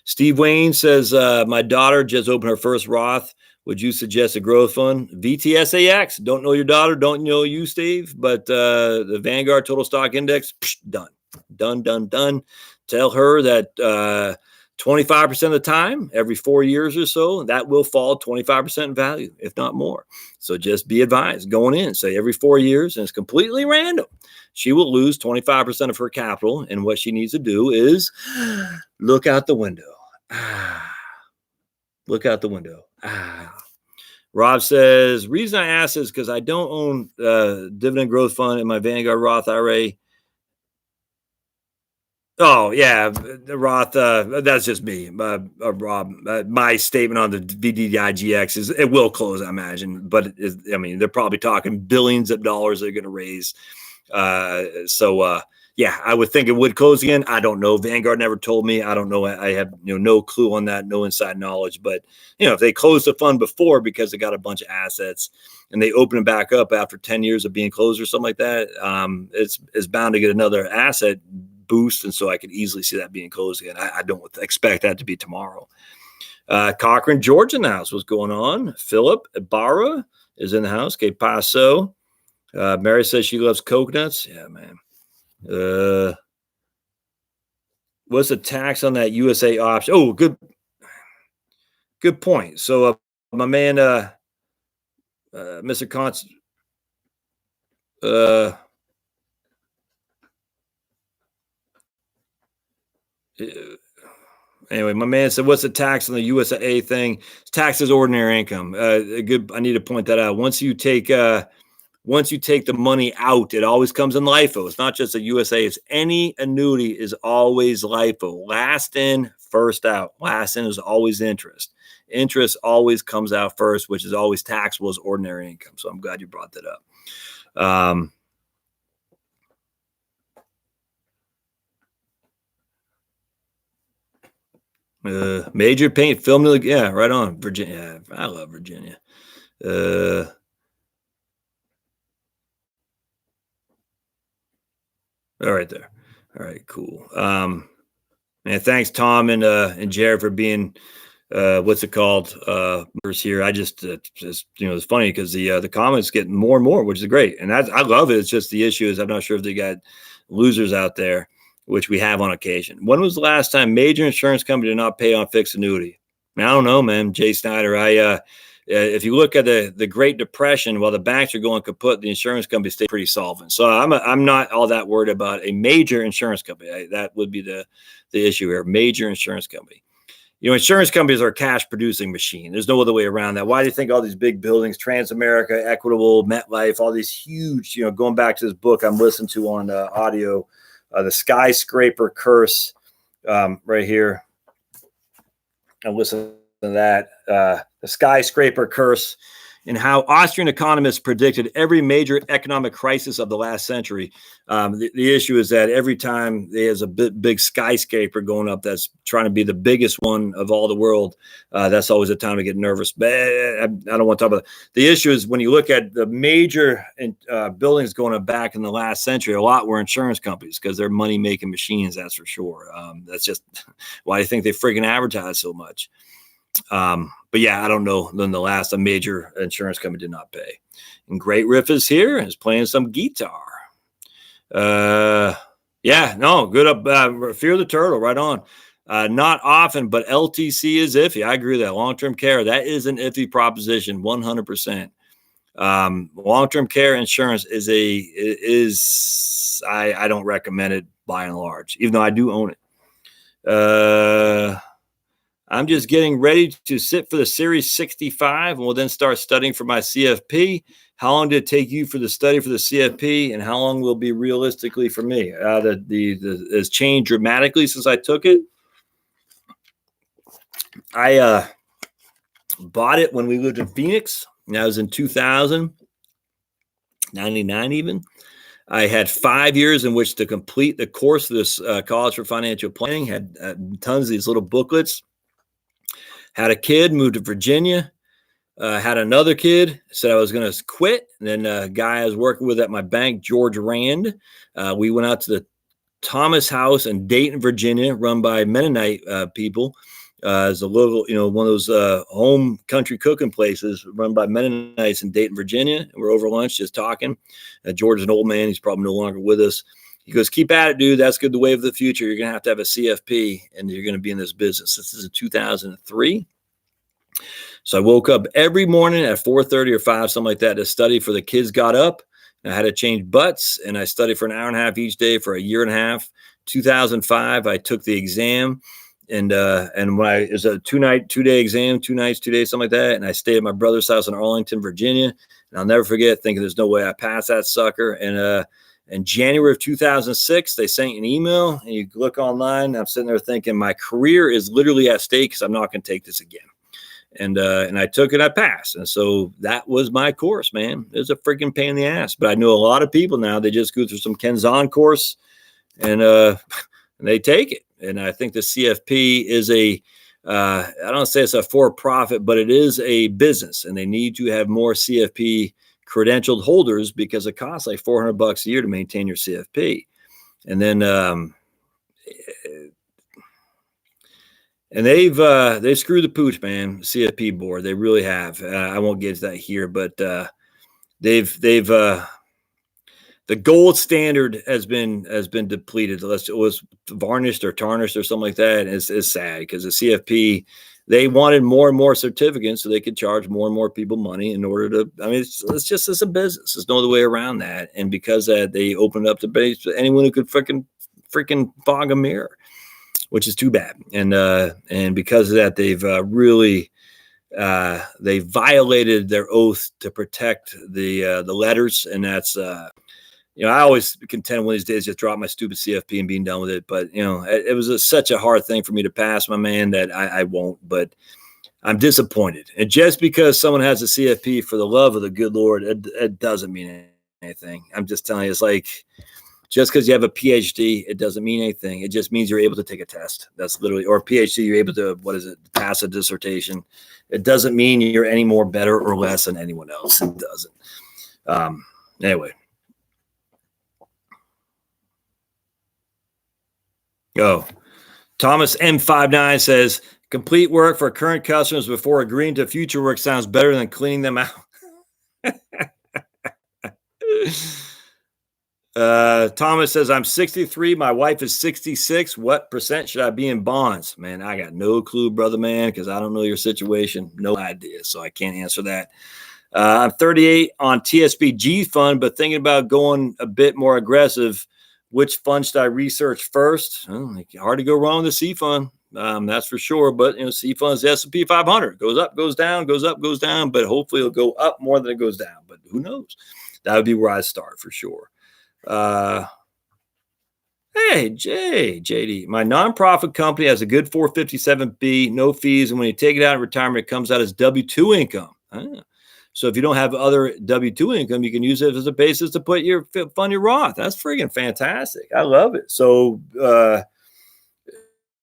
Steve Wayne says, my daughter just opened her first Roth. Would you suggest a growth fund? VTSAX. Don't know your daughter. Don't know you, Steve. But the Vanguard Total Stock Index, done. Tell her that 25% of the time, every 4 years or so, that will fall 25% in value, if not more. So just be advised going in. Say every 4 years, and it's completely random. She will lose 25% of her capital. And what she needs to do is look out the window. Look out the window. Rob says, reason I ask is because I don't own dividend growth fund in my Vanguard Roth IRA. Oh, yeah, the Roth, that's just me, Rob. My statement on the VDIGX is it will close, I imagine. But, they're probably talking billions of dollars they're going to raise. Yeah, I would think it would close again. I don't know. Vanguard never told me. I don't know. I have no clue on that, no inside knowledge. But, if they closed the fund before because they got a bunch of assets and they open it back up after 10 years of being closed or something like that, it's bound to get another asset boost. And so I could easily see that being closed again. I don't expect that to be tomorrow. Cochran, George in the house. What's going on? Philip Ibarra is in the house. Que paso? Mary says she loves coconuts. Yeah, man. What's the tax on that USA option? Oh, good point. So my man, Mr. Const, anyway, my man said, what's the tax on the USA thing? Tax is ordinary income. I need to point that out. Once you take the money out, it always comes in LIFO. It's not just a USA. It's any annuity is always LIFO. Last in, first out. Last in is always interest. Interest always comes out first, which is always taxable as ordinary income. So I'm glad you brought that up. Major paint film. Yeah, right on. Virginia. I love Virginia. All right there. All right, cool. And thanks Tom and Jared for being what's it called? Here. I just it's funny because the comments get more and more, which is great. And I love it. It's just the issue is I'm not sure if they got losers out there, which we have on occasion. When was the last time major insurance company did not pay on fixed annuity? I don't know, man. Jay Snyder. If you look at the Great Depression, while the banks are going kaput, the insurance companies stay pretty solvent. So I'm not all that worried about a major insurance company. That would be the issue here. Major insurance company. Insurance companies are a cash producing machine. There's no other way around that. Why do you think all these big buildings, Transamerica, Equitable, MetLife, all these huge, going back to this book I'm listening to on audio, The Skyscraper Curse, right here. I listen to that. The Skyscraper Curse, and how Austrian economists predicted every major economic crisis of the last century. The issue is that every time there's a big skyscraper going up that's trying to be the biggest one of all the world, that's always a time to get nervous. But I don't want to talk about it. The issue is when you look at the major buildings going up back in the last century, a lot were insurance companies because they're money-making machines, that's for sure. That's just why I think they freaking advertise so much. But yeah, I don't know. Nonetheless, a major insurance company did not pay. And Great Riff is here and is playing some guitar. Yeah, no, good up. Fear the Turtle, right on. Not often, but LTC is iffy. I agree with that. Long-term care, that is an iffy proposition, 100%. Long-term care insurance I don't recommend it by and large, even though I do own it. I'm just getting ready to sit for the Series 65 and will then start studying for my CFP. How long did it take you for the study for the CFP, and how long will it be realistically for me? Has changed dramatically since I took it. I bought it when we lived in Phoenix, and that was in 2000, 99 even. I had 5 years in which to complete the course of this College for Financial Planning, had tons of these little booklets. Had a kid, moved to Virginia, had another kid, said I was going to quit. And then a guy I was working with at my bank, George Rand, we went out to the Thomas House in Dayton, Virginia, run by Mennonite people. As a local, one of those home country cooking places run by Mennonites in Dayton, Virginia. And we're over lunch just talking. George is an old man. He's probably no longer with us. He goes, keep at it, dude. That's good. The wave of the future. You're going to have a CFP and you're going to be in this business. This is in 2003. So I woke up every morning at 4:30 or 5, something like that, to study for the kids got up. And I had to change butts, and I studied for an hour and a half each day for a year and a half. 2005, I took the exam. And when it was a 2-day exam, 2 nights, 2 days, something like that. And I stayed at my brother's house in Arlington, Virginia. And I'll never forget thinking there's no way I passed that sucker. And in January of 2006, they sent an email, and you look online. I'm sitting there thinking my career is literally at stake because I'm not going to take this again. And I took it, I passed. And so that was my course, man. It was a freaking pain in the ass. But I know a lot of people now, they just go through some Kenzan course and they take it. And I think the CFP is I don't say it's a for-profit, but it is a business, and they need to have more CFP credentialed holders because it costs like $400 a year to maintain your CFP. And then, and they've screwed the pooch, man. CFP board, they really have. I won't get into that here, but they've the gold standard has been depleted. It was varnished or tarnished or something like that. It's sad because the CFP, they wanted more and more certificates so they could charge more and more people money in order to. I mean, it's a business. There's no other way around that. And because they opened up the base to anyone who could freaking fog a mirror, which is too bad. And because of that, they've really they violated their oath to protect the letters, and that's. I always contend one of these days just drop my stupid CFP and being done with it. But, it was such a hard thing for me to pass, my man, that I won't. But I'm disappointed. And just because someone has a CFP, for the love of the good Lord, it doesn't mean anything. I'm just telling you, it's like just because you have a PhD, it doesn't mean anything. It just means you're able to take a test. That's literally, or a PhD, you're able to, pass a dissertation. It doesn't mean you're any more better or less than anyone else. It doesn't. Anyway. Oh, Thomas M59 says, complete work for current customers before agreeing to future work sounds better than cleaning them out. Thomas says, I'm 63. My wife is 66. What percent should I be in bonds? Man, I got no clue, brother, man, because I don't know your situation. No idea. So I can't answer that. I'm 38 on TSBG fund, but thinking about going a bit more aggressive. Which fund should I research first? Hard to go wrong with the C fund. That's for sure. But C funds, the S&P 500 goes up, goes down, goes up, goes down. But hopefully it'll go up more than it goes down. But who knows? That would be where I start for sure. Hey, JD, my nonprofit company has a good 457B, no fees. And when you take it out in retirement, it comes out as W-2 income. So if you don't have other W-2 income, you can use it as a basis to fund your Roth. That's freaking fantastic. I love it. So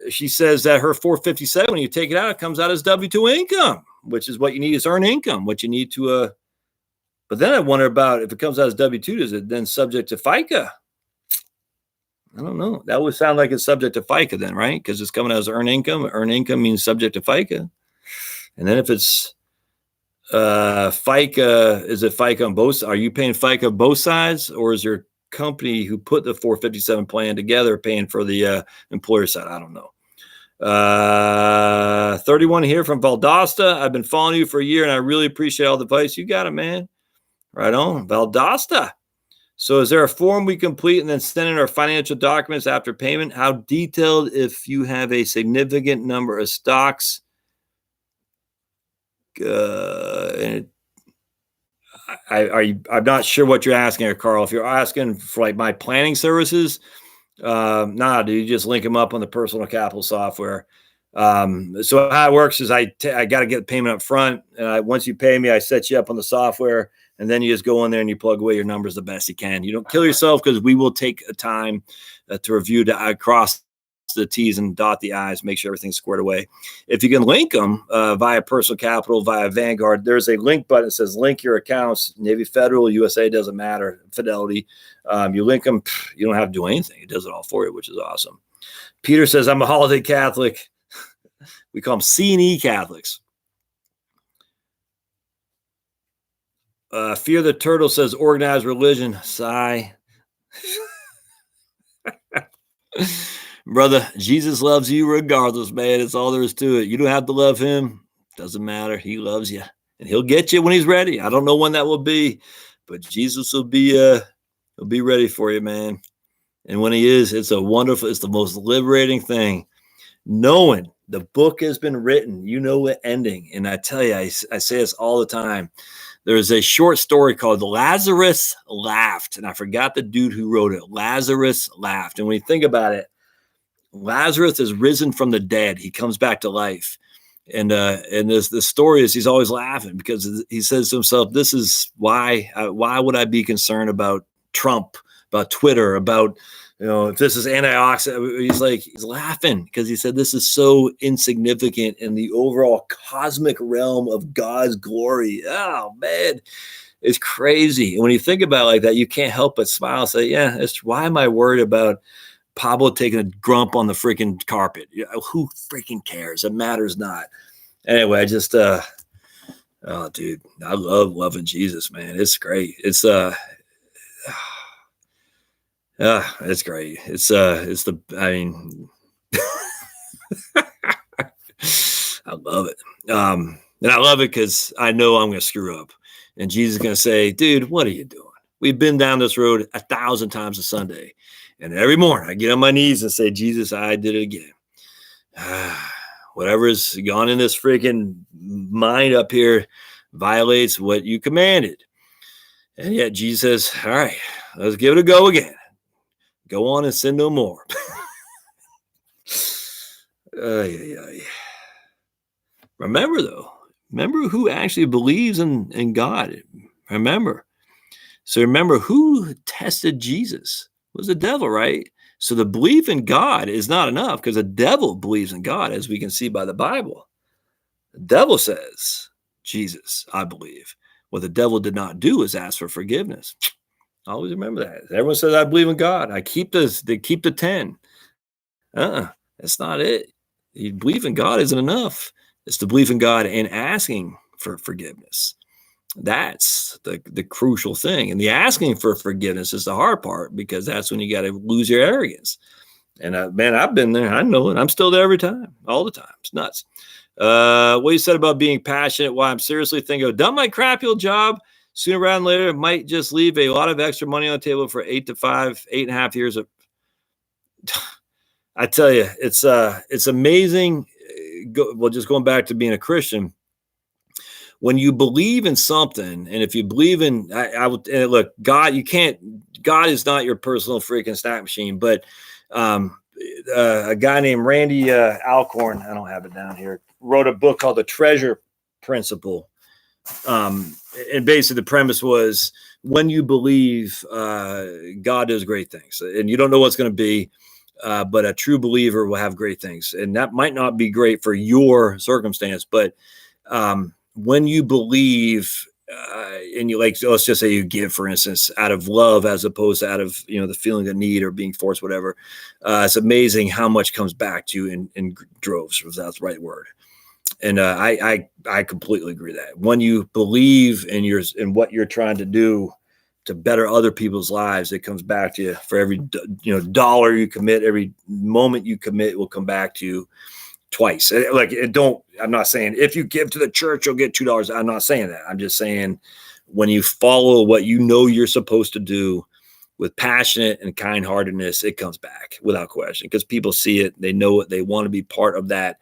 she says that her 457, when you take it out, it comes out as W-2 income, which is what you need is earn income, what you need to, but then I wonder about if it comes out as W-2, is it then subject to FICA? I don't know. That would sound like it's subject to FICA then, right? Because it's coming out as earn income. Earn income means subject to FICA. And then if it's FICA, is it FICA on both? Are you paying FICA on both sides, or is your company who put the 457 plan together paying for the employer side? I don't know. 31 here from Valdosta. I've been following you for a year, and I really appreciate all the advice. You got it, man. Right on, Valdosta. So is there a form we complete and then send in our financial documents after payment? How detailed if you have a significant number of stocks? I'm not sure what you're asking here, Carl. If you're asking for like my planning services, nah, dude, you just link them up on the personal capital software. So how it works is I got to get the payment up front. And once you pay me, I set you up on the software. And then you just go in there and you plug away your numbers the best you can. You don't kill yourself because we will take a time to review, to cross the T's and dot the I's, make sure everything's squared away. If you can link them via Personal Capital, via Vanguard, there's a link button that says link your accounts. Navy Federal, USA, doesn't matter. Fidelity. You link them, you don't have to do anything. It does it all for you, which is awesome. Peter says, I'm a holiday Catholic. We call them C&E Catholics. Fear the Turtle says organized religion. Sigh. Brother, Jesus loves you regardless, man. It's all there is to it. You don't have to love him. Doesn't matter. He loves you. And he'll get you when he's ready. I don't know when that will be, but Jesus will be ready for you, man. And when he is, it's the most liberating thing. Knowing the book has been written, you know the ending. And I tell you, I say this all the time. There's a short story called Lazarus Laughed, and I forgot the dude who wrote it. Lazarus laughed. And when you think about it, Lazarus is risen from the dead. He comes back to life. And the story is he's always laughing because he says to himself, this is why would I be concerned about Trump, about Twitter, about, if this is antioxidant. He's laughing because he said this is so insignificant in the overall cosmic realm of God's glory. Oh, man, it's crazy. And when you think about it like that, you can't help but smile and say, yeah, why am I worried about Pablo taking a grump on the freaking carpet? Who freaking cares? It matters not. Anyway, I just, oh, dude, I love loving Jesus, man. It's great. It's great. I love it. And I love it because I know I'm going to screw up. And Jesus is going to say, dude, what are you doing? We've been down this road 1,000 times a Sunday. And every morning I get on my knees and say, Jesus, I did it again. Whatever's gone in this freaking mind up here violates what you commanded. And yet Jesus says, all right, let's give it a go again. Go on and sin no more. Remember who actually believes in God. Remember who tested Jesus. It was the devil, right? So the belief in God is not enough because the devil believes in God, as we can see by the Bible. The devil says, Jesus, I believe. What the devil did not do is ask for forgiveness. Always remember that. Everyone says, I believe in God. They keep the 10. That's not it. You believe in God isn't enough. It's to believe in God and asking for forgiveness. That's the crucial thing. And the asking for forgiveness is the hard part because that's when you got to lose your arrogance. And man, I've been there. I know it. I'm still there every time, all the time. It's nuts. What you said about being passionate, why I'm seriously thinking I've done my crappy old job. Sooner rather than later, it might just leave a lot of extra money on the table for 8.5 years of. I tell you, it's amazing. Well, just going back to being a Christian, when you believe in something, and if you believe in, I would look, God, God is not your personal freaking snack machine, but a guy named Randy Alcorn, I don't have it down here, wrote a book called The Treasure Principle. And basically the premise was, when you believe, God does great things, and you don't know what's going to be, but a true believer will have great things. And that might not be great for your circumstance, but when you believe, and you, like, let's just say you give, for instance, out of love, as opposed to out of, the feeling of need or being forced, whatever, it's amazing how much comes back to you in droves, if that's the right word. And I completely agree with that. When you believe in what you're trying to do to better other people's lives, it comes back to you. For every dollar you commit, every moment you commit will come back to you twice. I'm not saying if you give to the church, you'll get $2. I'm not saying that. I'm just saying, when you follow what you're supposed to do with passionate and kind-heartedness, it comes back without question, because people see it, they know it, they want to be part of that.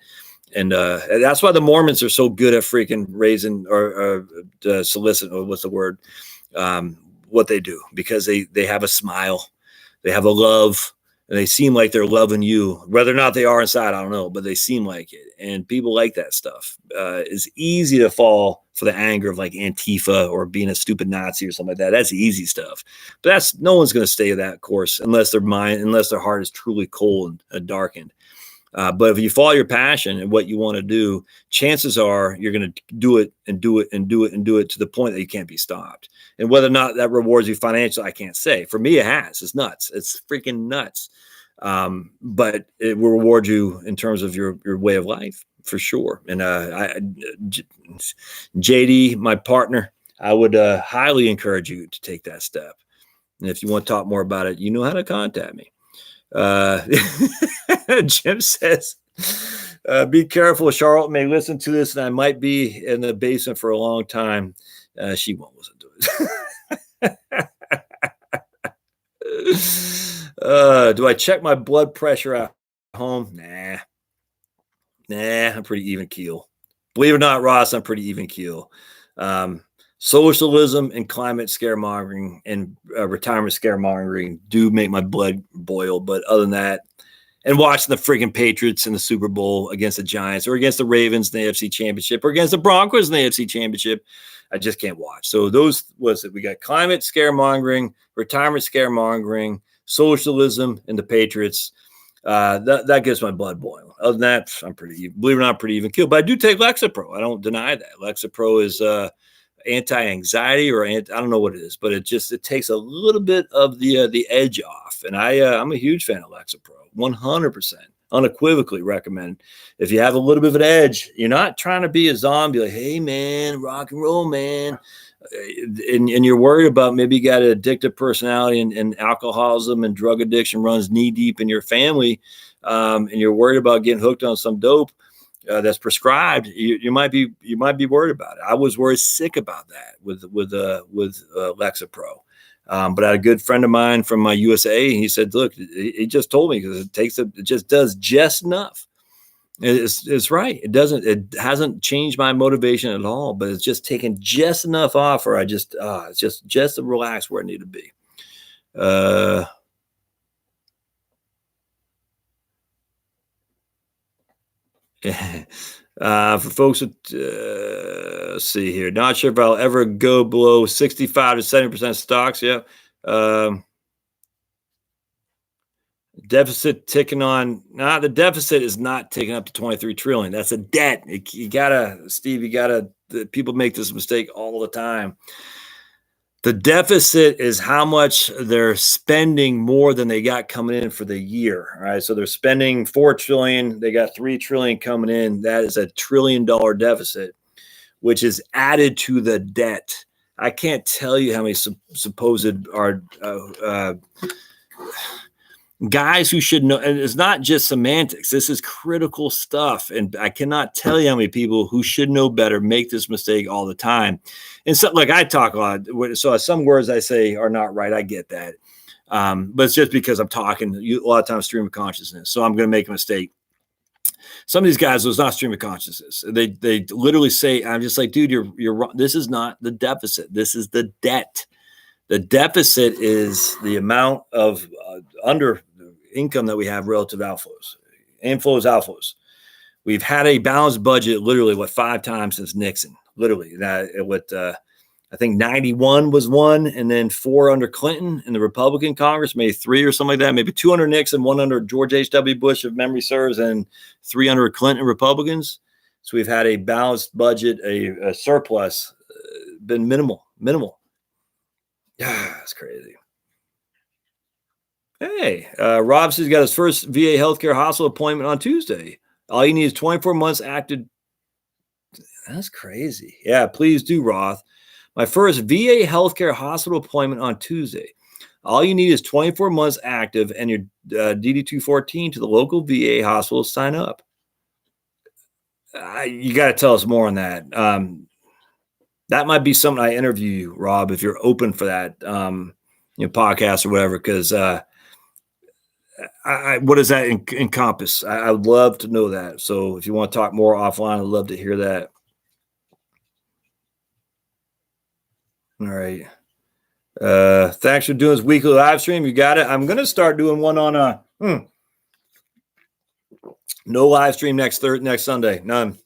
And that's why the Mormons are so good at freaking raising or solicit, or what's the word, what they do, because they have a smile, they have a love, and they seem like they're loving you. Whether or not they are inside, I don't know, but they seem like it. And people like that stuff. It's easy to fall for the anger of like Antifa or being a stupid Nazi or something like that. That's easy stuff. But no one's going to stay that course unless their heart is truly cold and darkened. But if you follow your passion and what you want to do, chances are you're going to do it and do it and do it and do it to the point that you can't be stopped. And whether or not that rewards you financially, I can't say. For me, it has. It's nuts. It's freaking nuts. But it will reward you in terms of your way of life, for sure. And JD, my partner, I would highly encourage you to take that step. And if you want to talk more about it, you know how to contact me. Jim says, be careful. Charlotte may listen to this, and I might be in the basement for a long time. She won't listen to it. Do I check my blood pressure at home? Nah, I'm pretty even keel. Believe it or not, Ross, I'm pretty even keel. Socialism and climate scaremongering and retirement scaremongering do make my blood boil. But other than that, and watching the freaking Patriots in the Super Bowl against the Giants, or against the Ravens in the AFC Championship, or against the Broncos in the AFC Championship, I just can't watch. So we got climate scaremongering, retirement scaremongering, socialism, and the Patriots. That gets my blood boiling. Other than that, I'm pretty even killed. But I do take Lexapro. I don't deny that. Lexapro is anti-anxiety, or I don't know what it is, but it takes a little bit of the edge off. And I'm a huge fan of Lexapro. 100% unequivocally recommend. If you have a little bit of an edge, you're not trying to be a zombie, like, hey man, rock and roll, man. And you're worried about, maybe you got an addictive personality, and alcoholism and drug addiction runs knee deep in your family. And you're worried about getting hooked on some dope that's prescribed. You might be worried about it. I was worried sick about that with Lexapro. But I had a good friend of mine from my USA, and he said, look, he just told me, because it just does just enough. It's right. It hasn't changed my motivation at all, but it's just taken just enough off, or it's just to relax where I need to be. For folks that let's see here, not sure if I'll ever go below 65 to 70% stocks. Yeah. Deficit ticking on. The deficit is not ticking up to 23 trillion. That's a debt. People make this mistake all the time. The deficit is how much they're spending more than they got coming in for the year. All right. So they're spending 4 trillion. They got 3 trillion coming in. That is $1 trillion deficit, which is added to the debt. I can't tell you how many supposed are guys who should know. And it's not just semantics. This is critical stuff. And I cannot tell you how many people who should know better make this mistake all the time. And so, like, I talk a lot. So some words I say are not right. I get that. But it's just because I'm talking a lot of times stream of consciousness. So I'm going to make a mistake. Some of these guys, was not stream of consciousness. They literally say, I'm just like, dude, you're wrong. This is not the deficit. This is the debt. The deficit is the amount of under income that we have relative to outflows, inflows, outflows. We've had a balanced budget literally 5 times since Nixon. Literally, I think 91 was 1, and then 4 under Clinton in the Republican Congress, maybe 3 or something like that, maybe 2 under Nixon, 1 under George H.W. Bush, if memory serves, and 3 under Clinton Republicans. So we've had a balanced budget, a surplus, been minimal. Yeah, that's crazy. Hey, Rob says he's got his first VA healthcare hospital appointment on Tuesday. All you need is 24 months active. That's crazy. Yeah, please do, Roth. My first VA healthcare hospital appointment on Tuesday. All you need is 24 months active and your DD-214 to the local VA hospital to sign up. You got to tell us more on that. That might be something I interview you, Rob, if you're open for that podcast or whatever, because what does that encompass? I would love to know that. So if you want to talk more offline, I'd love to hear that. All right. Thanks for doing this weekly live stream. You got it. I'm going to start doing one on no live stream next Sunday. None.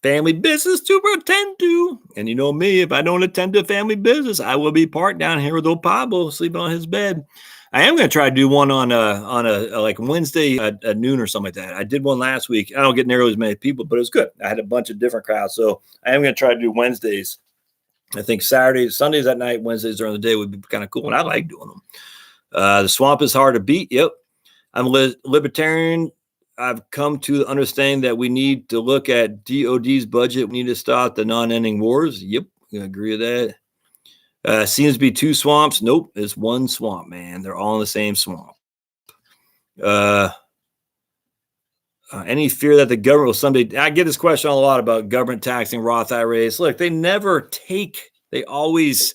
Family business to attend to. And you know me, if I don't attend to family business, I will be parked down here with old Pablo sleeping on his bed. I am going to try to do one on a like Wednesday at noon or something like that. I did one last week. I don't get nearly as many people, but it was good. I had a bunch of different crowds. So I am going to try to do Wednesdays. I think Sundays at night, Wednesdays during the day would be kind of cool. And I like doing them. The swamp is hard to beat. Yep. I'm a libertarian. I've come to understand that we need to look at DOD's budget. We need to stop the non-ending wars. Yep. I agree with that. Seems to be 2 swamps. Nope. It's 1 swamp, man. They're all in the same swamp. Any fear that the government will someday, I get this question a lot about government taxing Roth IRAs. Look, they always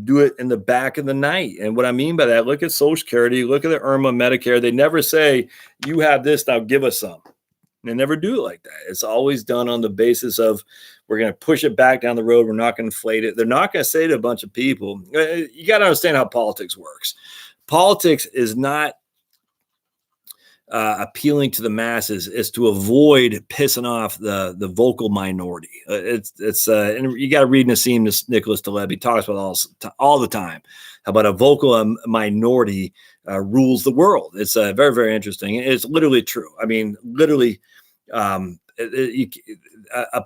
do it in the back of the night. And what I mean by that, look at Social Security, look at the IRMA, Medicare. They never say, you have this, now give us some. They never do it like that. It's always done on the basis of, we're going to push it back down the road. We're not going to inflate it. They're not going to say to a bunch of people, you got to understand how politics works. Politics is not appealing to the masses, is to avoid pissing off the vocal minority. And you got to read Nassim Nicholas Taleb. He talks about all the time about a vocal minority rules the world. It's very, very interesting. It's literally true. I mean, literally, a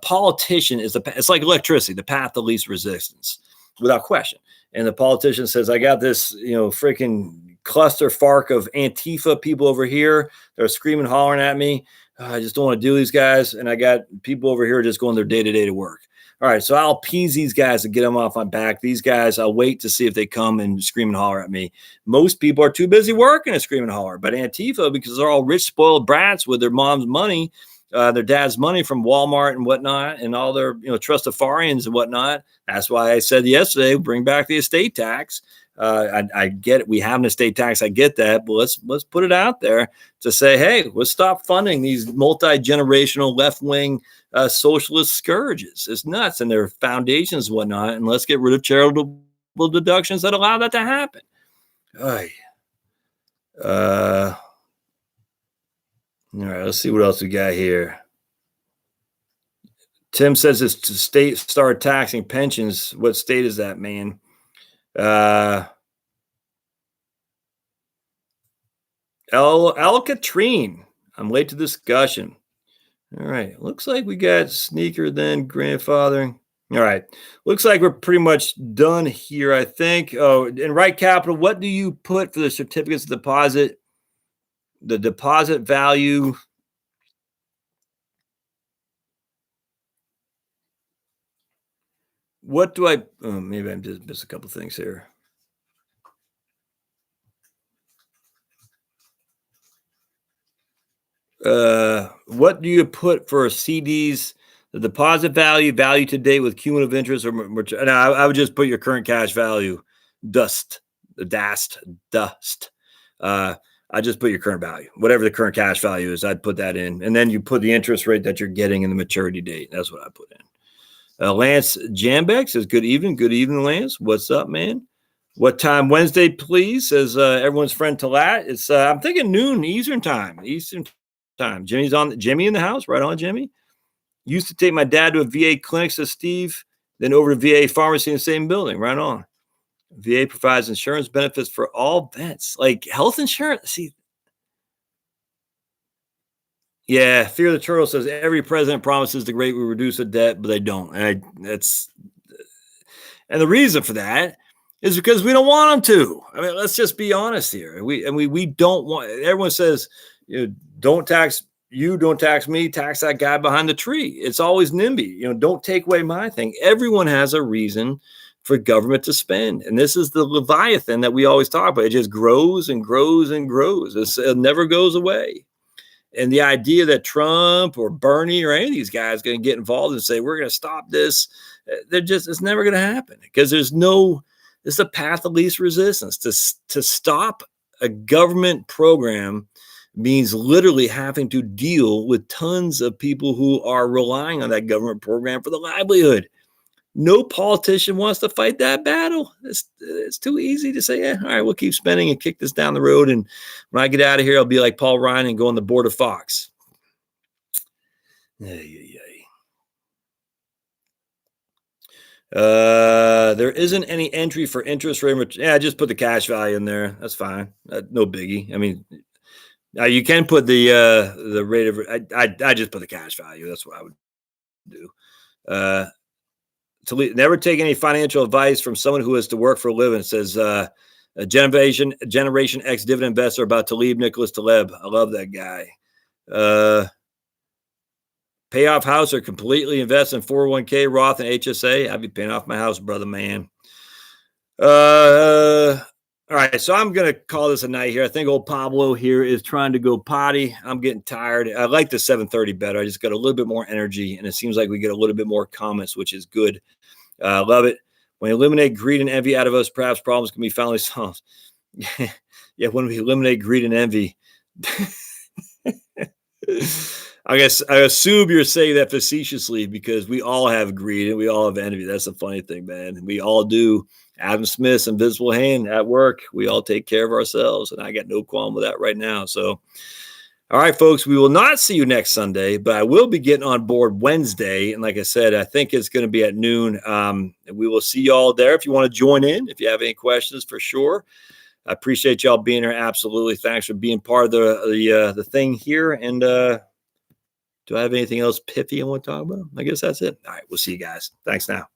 politician it's like electricity, the path of least resistance, without question. And the politician says, I got this, freaking cluster fark of Antifa people over here. They're screaming, hollering at me. I just don't want to do these guys. And I got people over here just going their day-to-day to work. All right, so I'll appease these guys and get them off my back. These guys, I'll wait to see if they come and scream and holler at me. Most people are too busy working to scream and holler. But Antifa, because they're all rich, spoiled brats with their mom's money, their dad's money from Walmart and whatnot, and all their trustafarians and whatnot. That's why I said yesterday, bring back the estate tax. I get it. We have an estate tax. I get that, but let's put it out there to say, hey, let's stop funding these multi-generational left-wing socialist scourges. It's nuts, and their foundations and whatnot. And let's get rid of charitable deductions that allow that to happen. All right, let's see what else we got here. Tim says it's to state start taxing pensions. What state is that, man? El Katrine. I'm late to discussion. All right. Looks like we got sneaker then grandfathering. All right. Looks like we're pretty much done here, I think. Oh, in Right Capital, what do you put for the certificates of deposit? The deposit value. What do I, maybe I'm just missed a couple things here. What do you put for CDs? The deposit value to date with cumulative interest, or I would just put your current cash value, dust. dust. I just put your current value, whatever the current cash value is. I'd put that in, and then you put the interest rate that you're getting in the maturity date. That's what I put in. Lance Jambeck says, "Good evening, Lance. What's up, man? What time Wednesday, please?" Says everyone's friend Talat. It's I'm thinking noon Eastern time. Jimmy in the house. Right on, Jimmy. Used to take my dad to a VA clinic, says Steve, then over to VA pharmacy in the same building. Right on. VA provides insurance benefits for all vets, like health insurance. See, yeah, Fear the Turtle says every president promises the great will reduce the debt, but they don't. And the reason for that is because we don't want them to. I mean, let's just be honest here. We don't want. Everyone says, don't tax you, don't tax me, tax that guy behind the tree. It's always NIMBY. Don't take away my thing. Everyone has a reason for government to spend. And this is the Leviathan that we always talk about. It just grows and grows and grows. It never goes away. And the idea that Trump or Bernie or any of these guys going to get involved and say, we're going to stop this, it's never going to happen, because it's the path of least resistance. To stop a government program means literally having to deal with tons of people who are relying on that government program for the livelihood. No politician wants to fight that battle. It's too easy to say, all right, we'll keep spending and kick this down the road. And when I get out of here, I'll be like Paul Ryan and go on the board of Fox. There isn't any entry for interest rate. Yeah, just put the cash value in there. That's fine. No biggie. I mean, you can put the rate of. I just put the cash value. That's what I would do. To never take any financial advice from someone who has to work for a living. It says a Generation X dividend investor about Taleb, Nicholas Taleb. I love that guy. Pay off house or completely invest in 401k, Roth, and HSA. I'd be paying off my house, brother, man. All right, so I'm going to call this a night here. I think old Pablo here is trying to go potty. I'm getting tired. I like the 7:30 better. I just got a little bit more energy, and it seems like we get a little bit more comments, which is good. Love it. When you eliminate greed and envy out of us, perhaps problems can be finally solved. Yeah, when we eliminate greed and envy. I assume you're saying that facetiously, because we all have greed and we all have envy. That's the funny thing, man. We all do. Adam Smith's invisible hand at work. We all take care of ourselves, and I got no qualm with that right now. So, all right, folks, we will not see you next Sunday, but I will be getting on board Wednesday. And like I said, I think it's going to be at noon. We will see you all there if you want to join in, if you have any questions, for sure. I appreciate y'all being here. Absolutely. Thanks for being part of the thing here. And do I have anything else pithy I want to talk about? I guess that's it. All right, we'll see you guys. Thanks now.